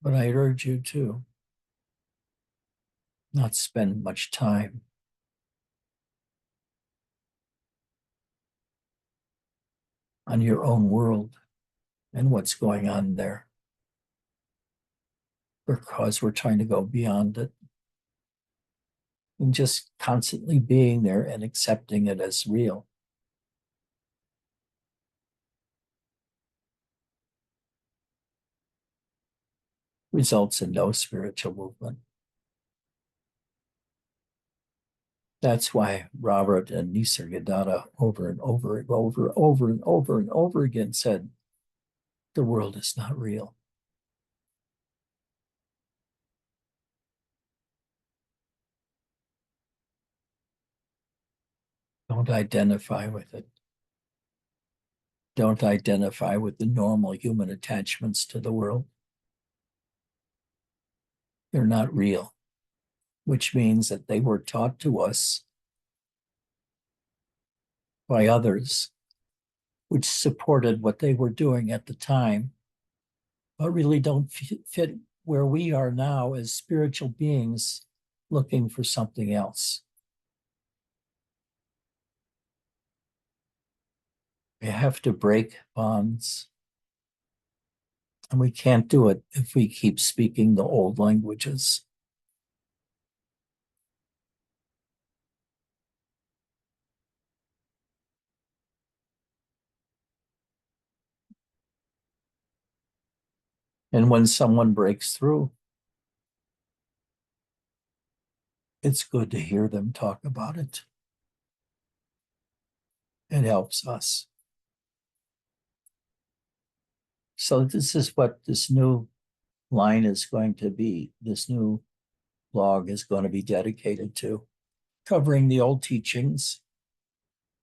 But I urge you to not spend much time on your own world and what's going on there, because we're trying to go beyond it. And just constantly being there and accepting it as real. Results in no spiritual movement. That's why Robert and Nisargadatta over and over and over and over and over again said, the world is not real. Don't identify with it. don't identify with the normal human attachments to the world. They're not real, which means that they were taught to us by others, which supported what they were doing at the time, but really don't fit where we are now as spiritual beings looking for something else. We have to break bonds. And we can't do it if we keep speaking the old languages. And when someone breaks through, it's good to hear them talk about it. It helps us. So this is what this new line is going to be. This new blog is going to be dedicated to covering the old teachings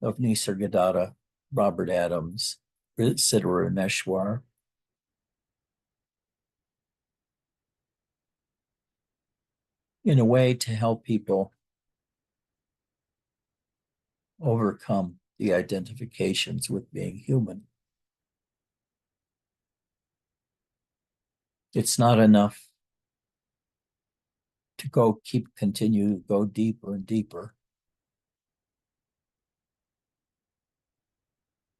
of Nisargadatta, Robert Adams, Siddhar Neshwar, in a way to help people overcome the identifications with being human. It's not enough to continue to go deeper and deeper,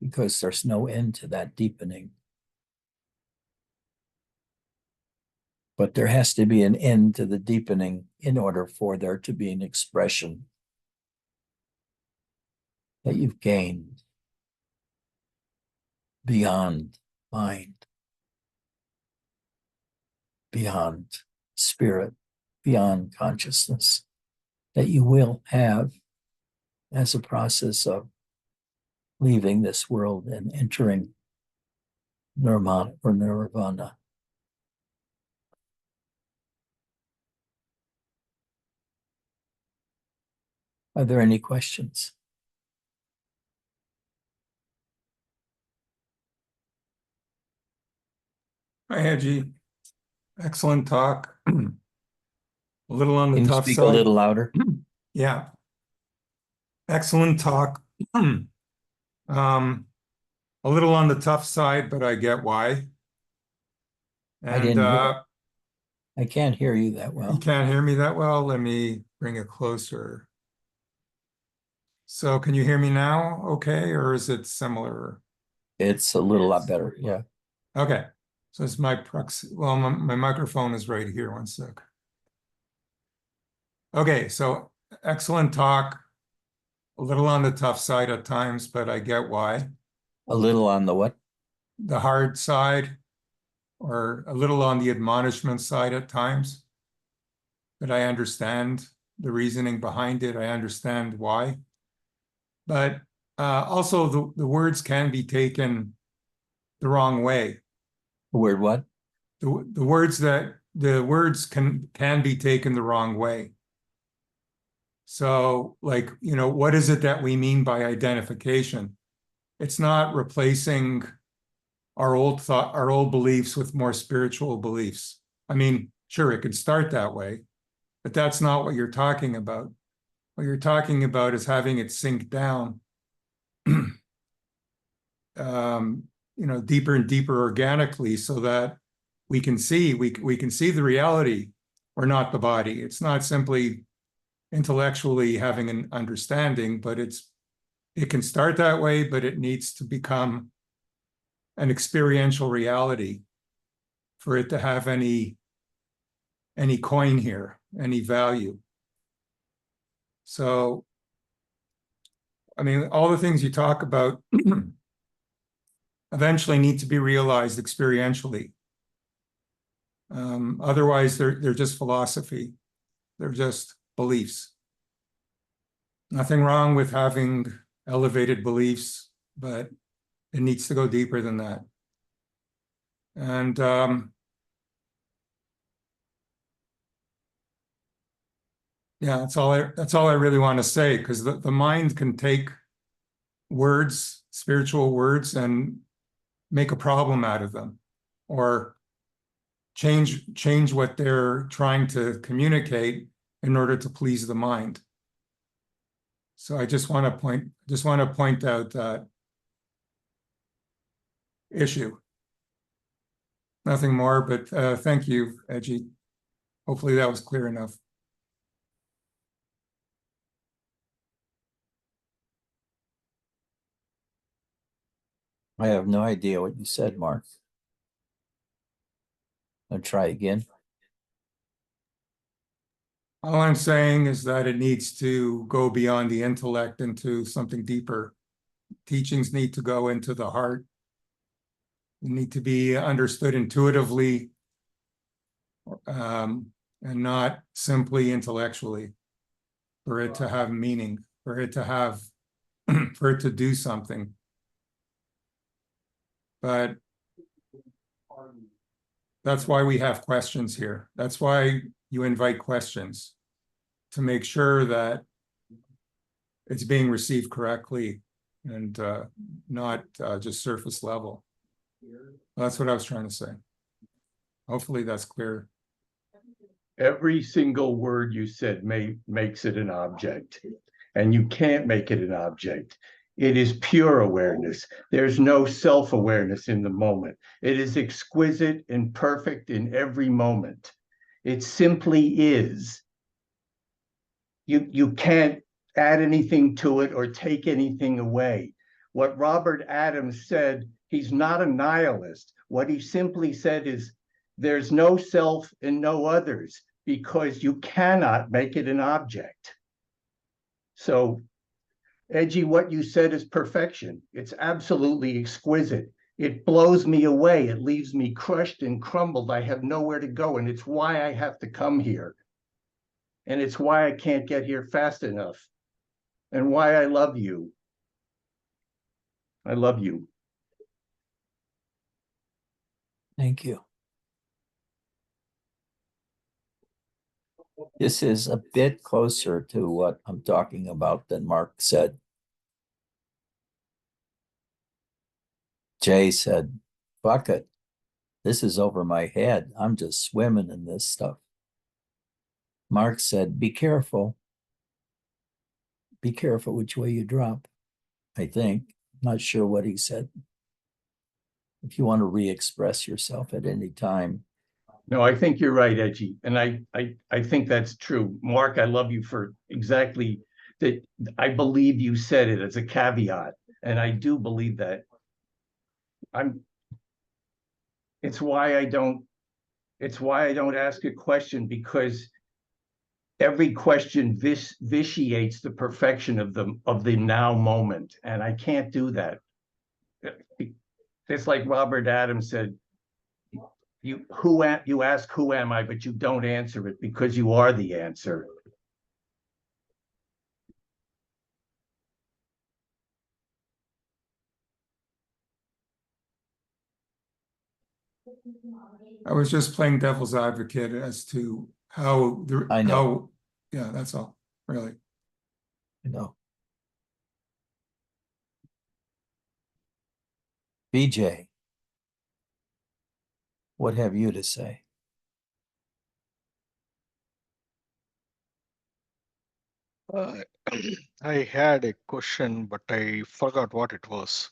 because there's no end to that deepening. But there has to be an end to the deepening in order for there to be an expression that you've gained beyond mind, beyond spirit, beyond consciousness, that you will have as a process of leaving this world and entering nirvana or nirvana. Are there any questions? Hi, Hedgie. Excellent talk. A little on the Can you tough speak side. a little louder? Yeah. Excellent talk. A little on the tough side, but I get why. I And didn't hear. I can't hear you that you well. can't hear me that well. Let me bring it closer. So can you hear me now? Okay, or is it similar? It's a little lot better. Yeah. Okay. So it's my proxy. Well, my microphone is right here. One sec. Okay, so excellent talk. A little on the tough side at times, but I get why. A little on the what? The hard side, or a little on the admonishment side at times. But I understand the reasoning behind it. I understand why. But also the words can be taken the wrong way. The word what? The words can be taken the wrong way. So, like, what is it that we mean by identification? It's not replacing our old beliefs with more spiritual beliefs. I mean, sure, it could start that way, but that's not what you're talking about. What you're talking about is having it sink down, deeper and deeper organically, so that we can see the reality. We're not the body. It's not simply intellectually having an understanding, but it can start that way, but it needs to become an experiential reality for it to have any coin here, any value. So, I mean, all the things you talk about eventually need to be realized experientially. Otherwise, they're just philosophy. They're just beliefs. Nothing wrong with having elevated beliefs, but it needs to go deeper than that. And yeah, that's all I really want to say, because the mind can take words, spiritual words, and make a problem out of them or change what they're trying to communicate in order to please the mind. So I just want to point out that issue. Nothing more, but thank you, Edgy. Hopefully that was clear enough. I have no idea what you said, Mark. I'll try again. All I'm saying is that it needs to go beyond the intellect into something deeper. Teachings need to go into the heart. They need to be understood intuitively, and not simply intellectually, for it to have meaning, for it to have, for it to do something. But that's why we have questions here. That's why you invite questions, to make sure that it's being received correctly and not just surface level. That's what I was trying to say. Hopefully that's clear. Every single word you said makes it an object, and you can't make it an object. It is pure awareness. There's no self-awareness in the moment. It is exquisite and perfect in every moment. It simply is. You can't add anything to it or take anything away. What Robert Adams said, he's not a nihilist. What he simply said is, there's no self and no others, because you cannot make it an object. So, Edgy, what you said is perfection. It's absolutely exquisite. It blows me away. It leaves me crushed and crumbled. I have nowhere to go, and it's why I have to come here. And it's why I can't get here fast enough. And why I love you. I love you. Thank you. This is a bit closer to what I'm talking about than Mark said. Jay said, fuck it. This is over my head. I'm just swimming in this stuff. Mark said, be careful. Be careful which way you drop, I think. Not sure what he said. If you want to re-express yourself at any time. No, I think you're right, Edgy. And I think that's true. Mark, I love you for exactly that. I believe you said it as a caveat. And I do believe that. It's why I don't ask a question, because every question vitiates the perfection of the now moment. And I can't do that. It's like Robert Adams said, you ask who am I, but you don't answer it, because you are the answer. I was just playing devil's advocate as to how I know. Yeah, that's all, really. You know. BJ, what have you to say? I had a question, but I forgot what it was.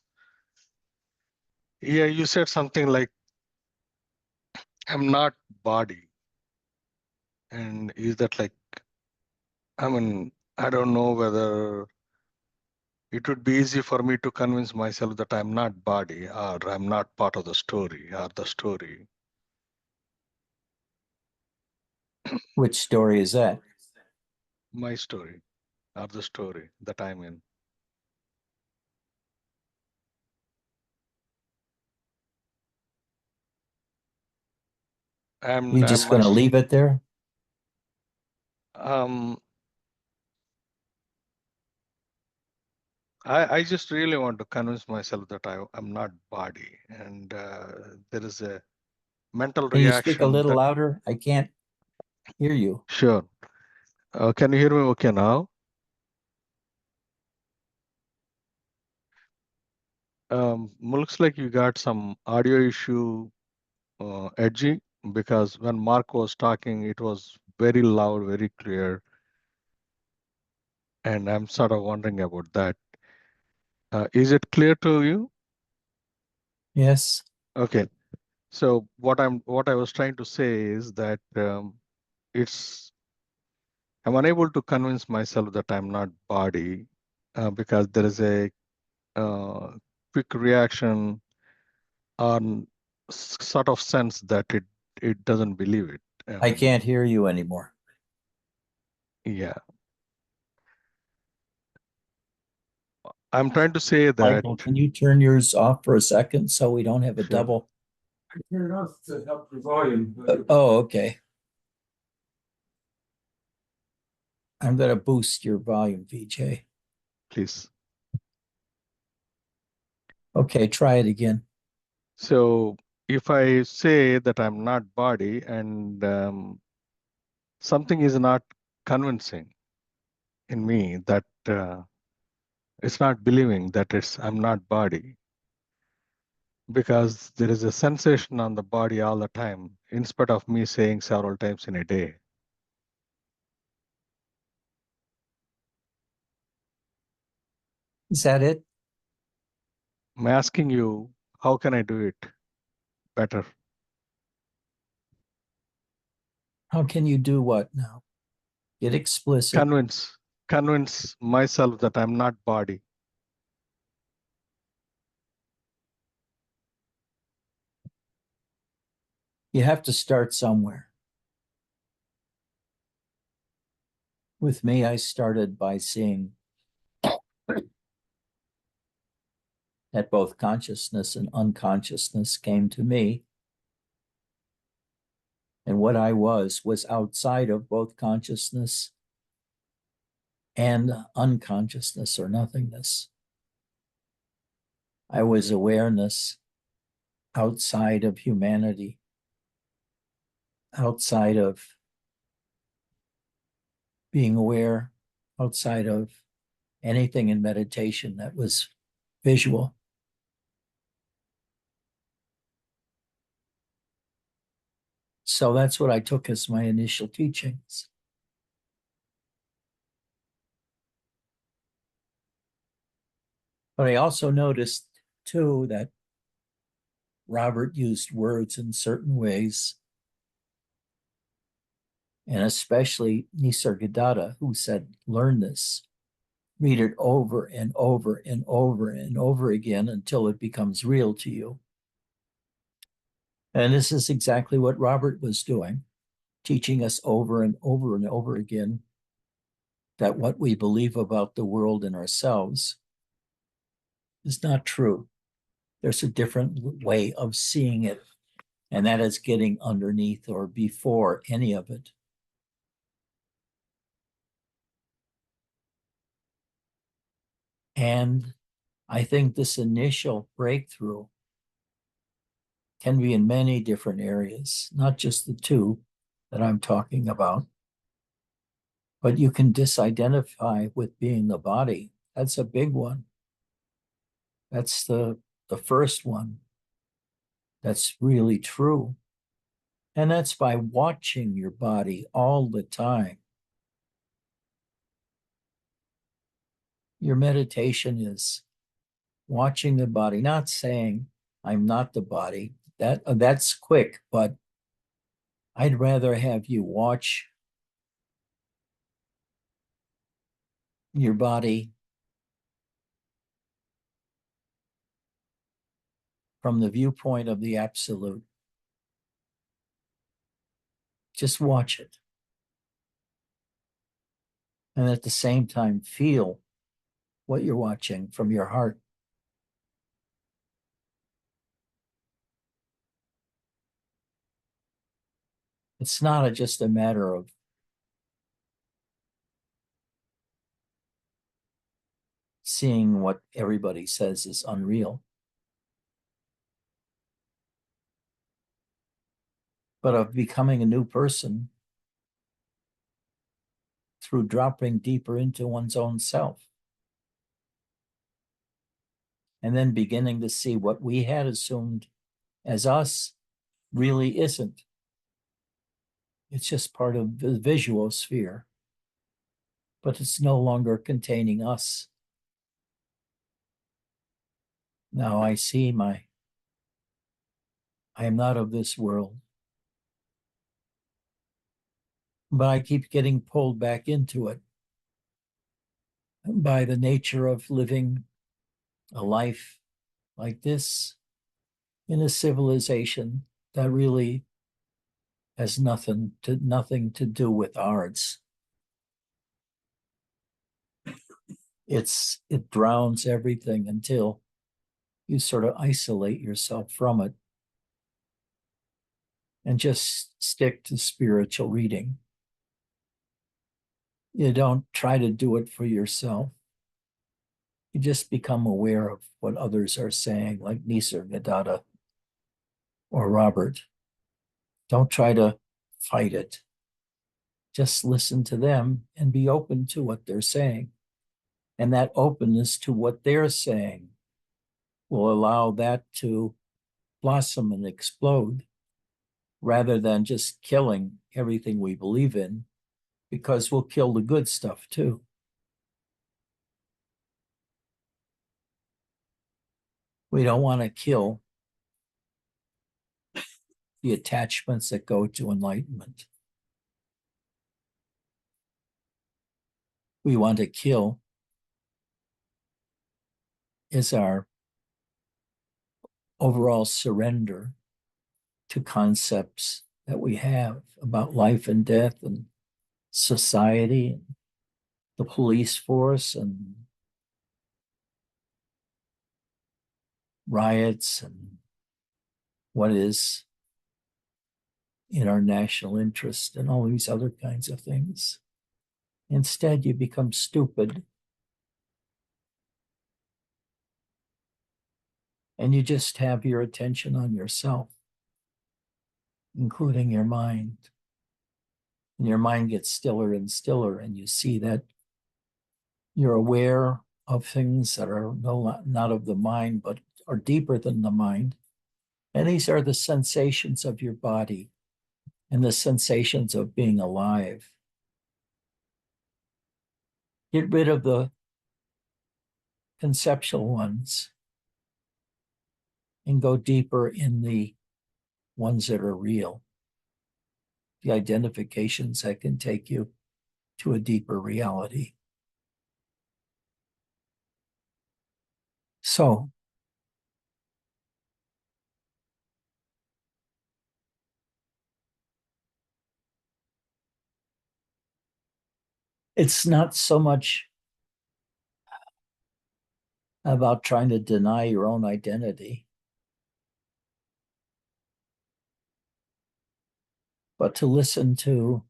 Yeah, you said something like, I'm not body. And is that like, I mean, I don't know whether it would be easy for me to convince myself that I'm not body, or I'm not part of the story, or the story. Which story is that? My story, or the story that I'm in. You just going to leave it there? I just really want to convince myself that I'm not body, and there is a mental Can you reaction. speak a little louder? I can't hear you. Sure. Can you hear me okay now? Looks like you got some audio issue, Edgy, because when Mark was talking, it was very loud, very clear, and I'm sort of wondering about that. Is it clear to you? Yes. Okay. So what I was trying to say is that I'm unable to convince myself that I'm not body because there is a quick reaction on sort of sense that it doesn't believe it. I can't hear you anymore. Yeah. I'm trying to say that. Michael, can you turn yours off for a second so we don't have a Sure. double? I turn it off to help the volume. Oh, okay. I'm going to boost your volume, VJ. Please. Okay, try it again. So if I say that I'm not body and something is not convincing in me, that it's not believing that I'm not body, because there is a sensation on the body all the time, in spite of me saying several times in a day. Is that it? I'm asking you, how can I do it better? How can you do what now? Get explicit. Convince myself that I'm not body. You have to start somewhere. With me, I started by seeing that both consciousness and unconsciousness came to me. And what I was outside of both consciousness and unconsciousness or nothingness. I was awareness outside of humanity, outside of being aware, outside of anything in meditation that was visual. So that's what I took as my initial teachings. But I also noticed, too, that Robert used words in certain ways, and especially Nisargadatta, who said, learn this. Read it over and over and over and over again until it becomes real to you. And this is exactly what Robert was doing, teaching us over and over and over again that what we believe about the world and ourselves is not true. There's a different way of seeing it, and that is getting underneath or before any of it. And I think this initial breakthrough can be in many different areas, not just the two that I'm talking about. But you can disidentify with being the body. That's a big one. That's the first one that's really true. And that's by watching your body all the time. Your meditation is watching the body, not saying, I'm not the body. That's quick, but I'd rather have you watch your body from the viewpoint of the absolute. Just watch it. And at the same time, feel what you're watching from your heart. It's not just a matter of seeing what everybody says is unreal, but of becoming a new person through dropping deeper into one's own self. and then beginning to see what we had assumed as us really isn't. It's just part of the visual sphere, but it's no longer containing us. Now I see I am not of this world. But I keep getting pulled back into it by the nature of living a life like this in a civilization that really has nothing to do with ours. It drowns everything until you sort of isolate yourself from it and just stick to spiritual reading. You don't try to do it for yourself. You just become aware of what others are saying, like Nisargadatta or Robert. Don't try to fight it. Just listen to them and be open to what they're saying. And that openness to what they're saying will allow that to blossom and explode rather than just killing everything we believe in, because we'll kill the good stuff too. We don't want to kill the attachments that go to enlightenment. We want to kill is our overall surrender to concepts that we have about life and death and society and the police force and riots and what is in our national interest and all these other kinds of things. Instead, you become stupid and you just have your attention on yourself, including your mind. And your mind gets stiller and stiller, and you see that you're aware of things that are not of the mind, but are deeper than the mind. And these are the sensations of your body and the sensations of being alive. Get rid of the conceptual ones and go deeper in the ones that are real, the identifications that can take you to a deeper reality. So, it's not so much about trying to deny your own identity, but to listen to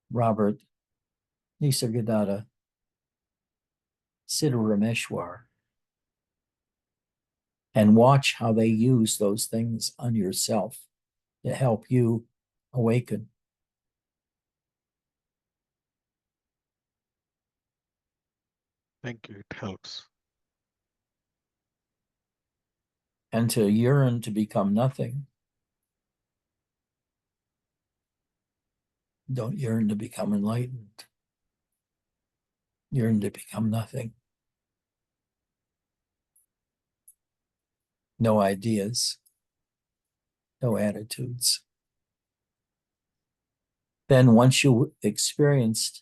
Robert, Nisargadatta, Siddharameshwar, and watch how they use those things on yourself to help you awaken. Thank you. It helps. And to yearn to become nothing. Don't yearn to become enlightened. Yearn to become nothing. No ideas, no attitudes. Then once you experienced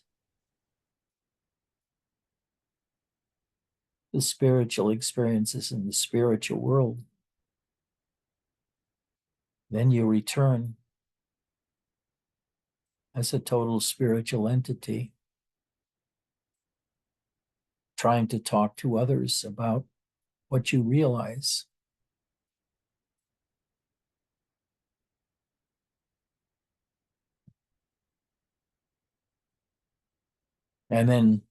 the spiritual experiences in the spiritual world, then you return as a total spiritual entity, trying to talk to others about what you realize. And then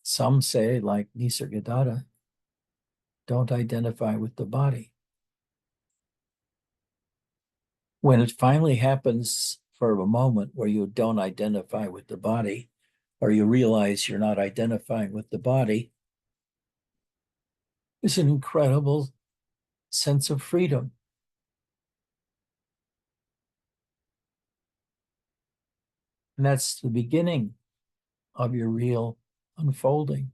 some say, like Nisargadatta, don't identify with the body. When it finally happens for a moment where you don't identify with the body, or you realize you're not identifying with the body, is an incredible sense of freedom. And that's the beginning of your real unfolding.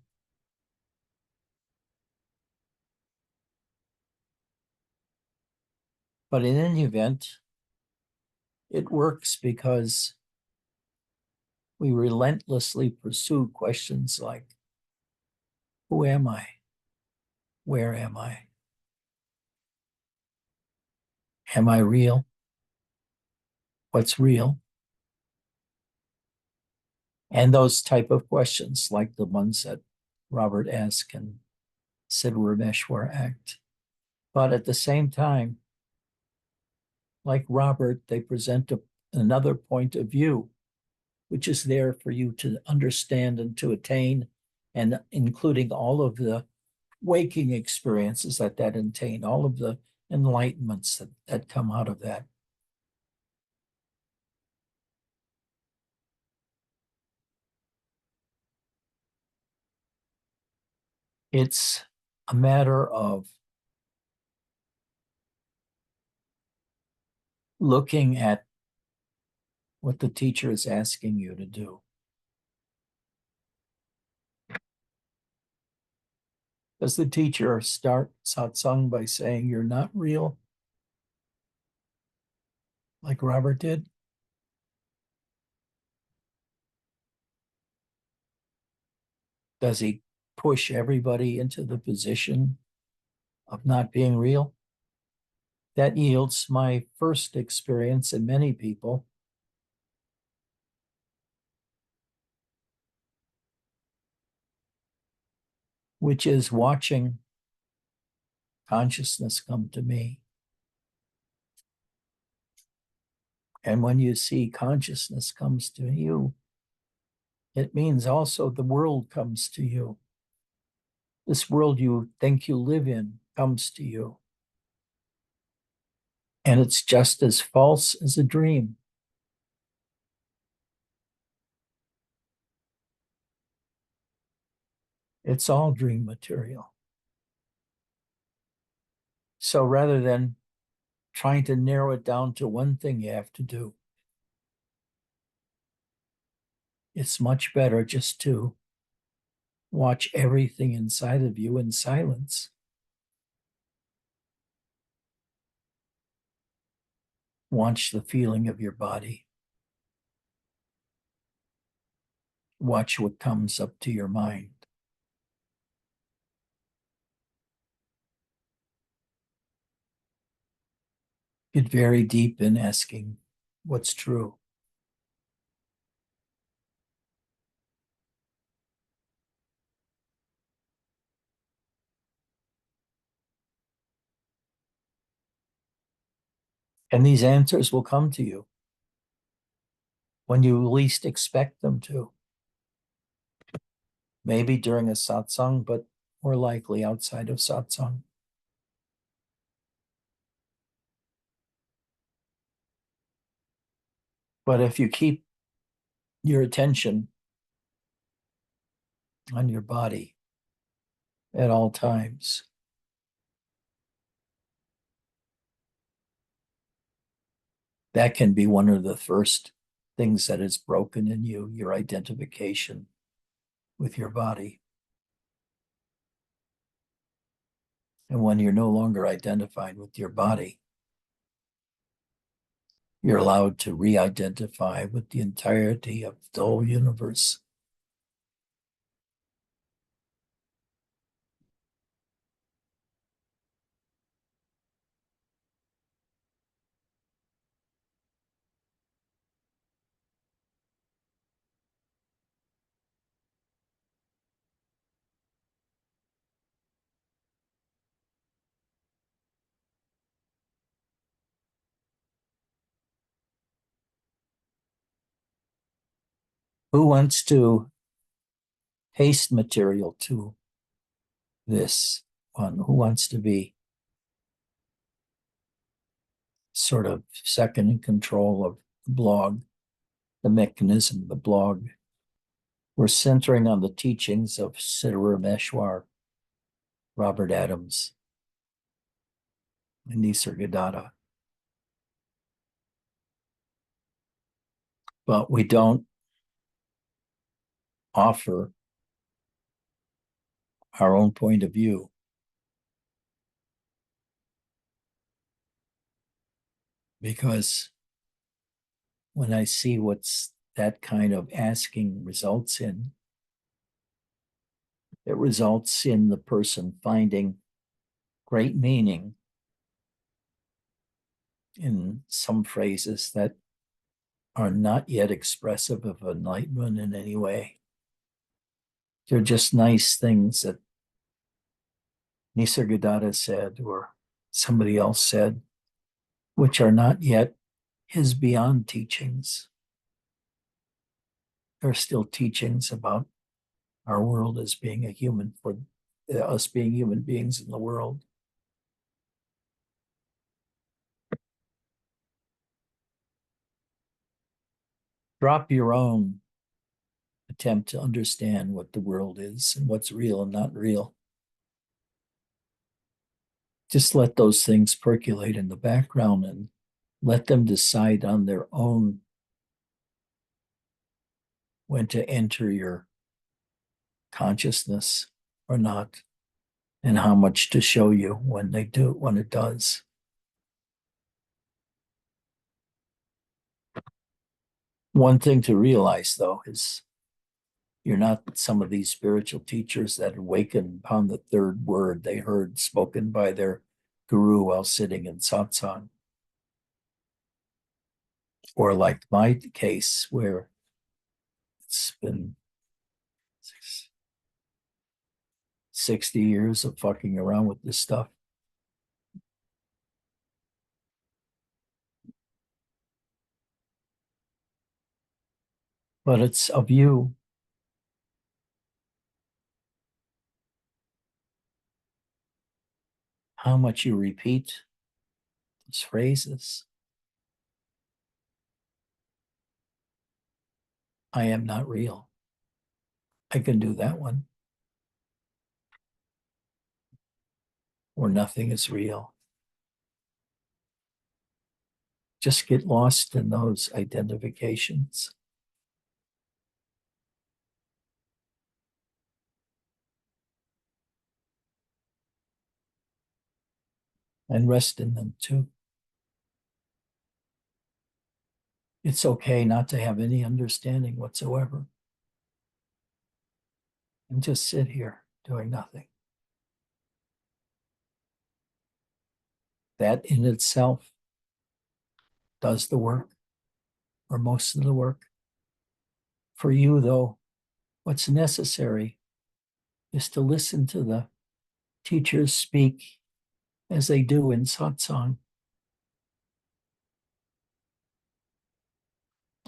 But in any event, it works because we relentlessly pursue questions like, who am I? Where am I? Am I real? What's real? And those type of questions, like the ones that Robert asked and Siddharameshwar act. But at the same time, like Robert, they present another point of view, which is there for you to understand and to attain, and including all of the waking experiences that attain, all of the enlightenments that come out of that. It's a matter of looking at what the teacher is asking you to do. Does the teacher start satsang by saying you're not real, like Robert did? Does he push everybody into the position of not being real? That yields my first experience in many people. Which is watching consciousness come to me. And when you see consciousness comes to you, it means also the world comes to you. This world you think you live in comes to you. And it's just as false as a dream. It's all dream material. So rather than trying to narrow it down to one thing you have to do, it's much better just to watch everything inside of you in silence. Watch the feeling of your body. Watch what comes up to your mind. Get very deep in asking what's true. And these answers will come to you when you least expect them to. Maybe during a satsang, but more likely outside of satsang. But if you keep your attention on your body at all times, that can be one of the first things that is broken in you, your identification with your body. And when you're no longer identified with your body, you're allowed to re-identify with the entirety of the whole universe. Who wants to taste material to this one? Who wants to be sort of second in control of the blog, the mechanism of the blog? We're centering on the teachings of Siddharameshwar Robert Adams, and Nisargadatta. But we don't offer our own point of view. Because when I see what's that kind of asking results in, it results in the person finding great meaning in some phrases that are not yet expressive of enlightenment in any way. They're just nice things that Nisargadatta said or somebody else said, which are not yet his beyond teachings. They're still teachings about our world as being a human, for us being human beings in the world. Drop your own attempt to understand what the world is and what's real and not real. Just let those things percolate in the background and let them decide on their own when to enter your consciousness or not, and how much to show you when they do, when it does. One thing to realize, though, is you're not some of these spiritual teachers that awaken upon the third word they heard spoken by their guru while sitting in satsang. Or like my case, where it's been 60 years of fucking around with this stuff. But it's of you. How much you repeat those phrases. I am not real. I can do that one. Or nothing is real. Just get lost in those identifications. And rest in them too. It's okay not to have any understanding whatsoever. And just sit here doing nothing. That in itself does the work, or most of the work. For you, though, what's necessary is to listen to the teachers speak as they do in satsang,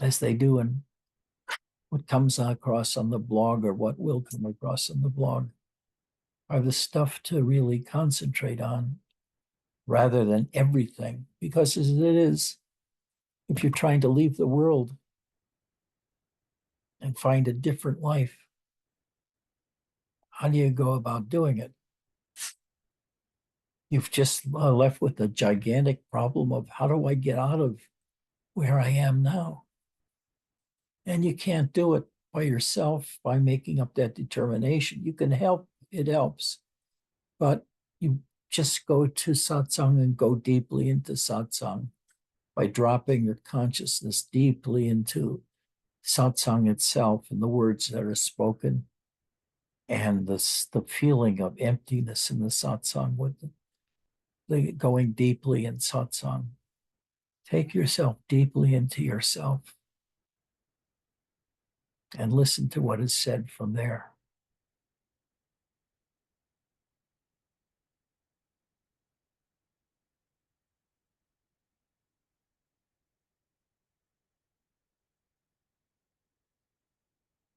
as they do in what comes across on the blog or what will come across on the blog, are the stuff to really concentrate on rather than everything. Because as it is, if you're trying to leave the world and find a different life, how do you go about doing it? You've just left with a gigantic problem of how do I get out of where I am now? And you can't do it by yourself by making up that determination. You can help, it helps, but you just go to satsang and go deeply into satsang by dropping your consciousness deeply into satsang itself and the words that are spoken and the feeling of emptiness in the satsang with the going deeply in satsang. Take yourself deeply into yourself and listen to what is said from there.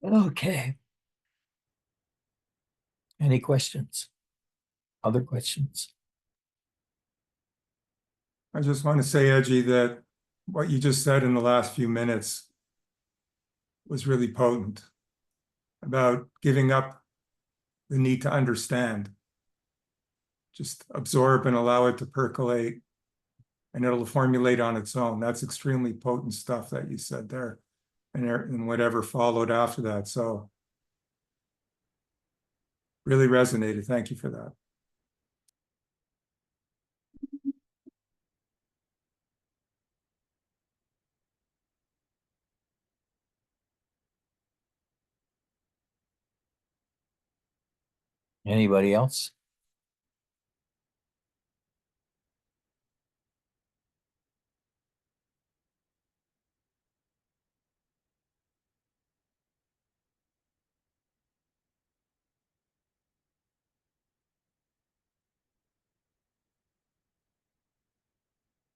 Okay. Any questions? Other questions? I just want to say, Edgy, that what you just said in the last few minutes was really potent about giving up the need to understand. just absorb and allow it to percolate, and it'll formulate on its own. That's extremely potent stuff that you said there, and whatever followed after that. So really resonated. Thank you for that. Anybody else?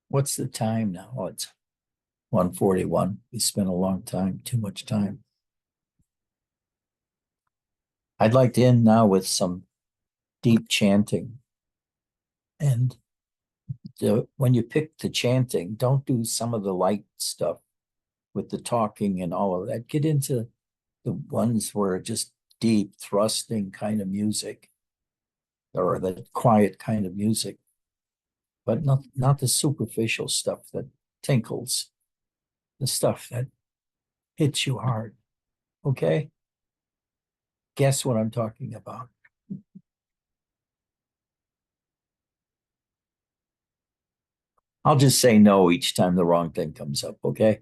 What's the time now? Oh, it's 1:41. We spent a long time, too much time. I'd like to end now with some deep chanting. And when you pick the chanting, don't do some of the light stuff with the talking and all of that. Get into the ones where just deep, thrusting kind of music, or the quiet kind of music, but not the superficial stuff that tinkles, the stuff that hits you hard. Okay? Guess what I'm talking about. I'll just say no each time the wrong thing comes up, okay?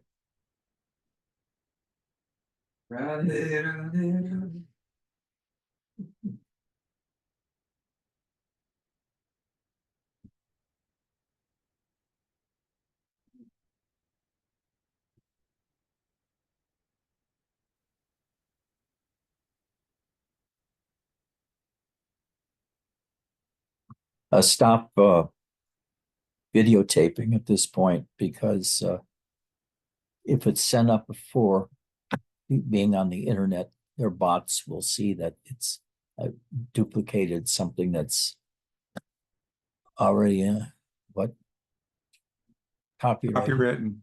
Stop videotaping at this point, because if it's sent up before being on the internet, their bots will see that it's duplicated something that's already copyrighted. Copywritten.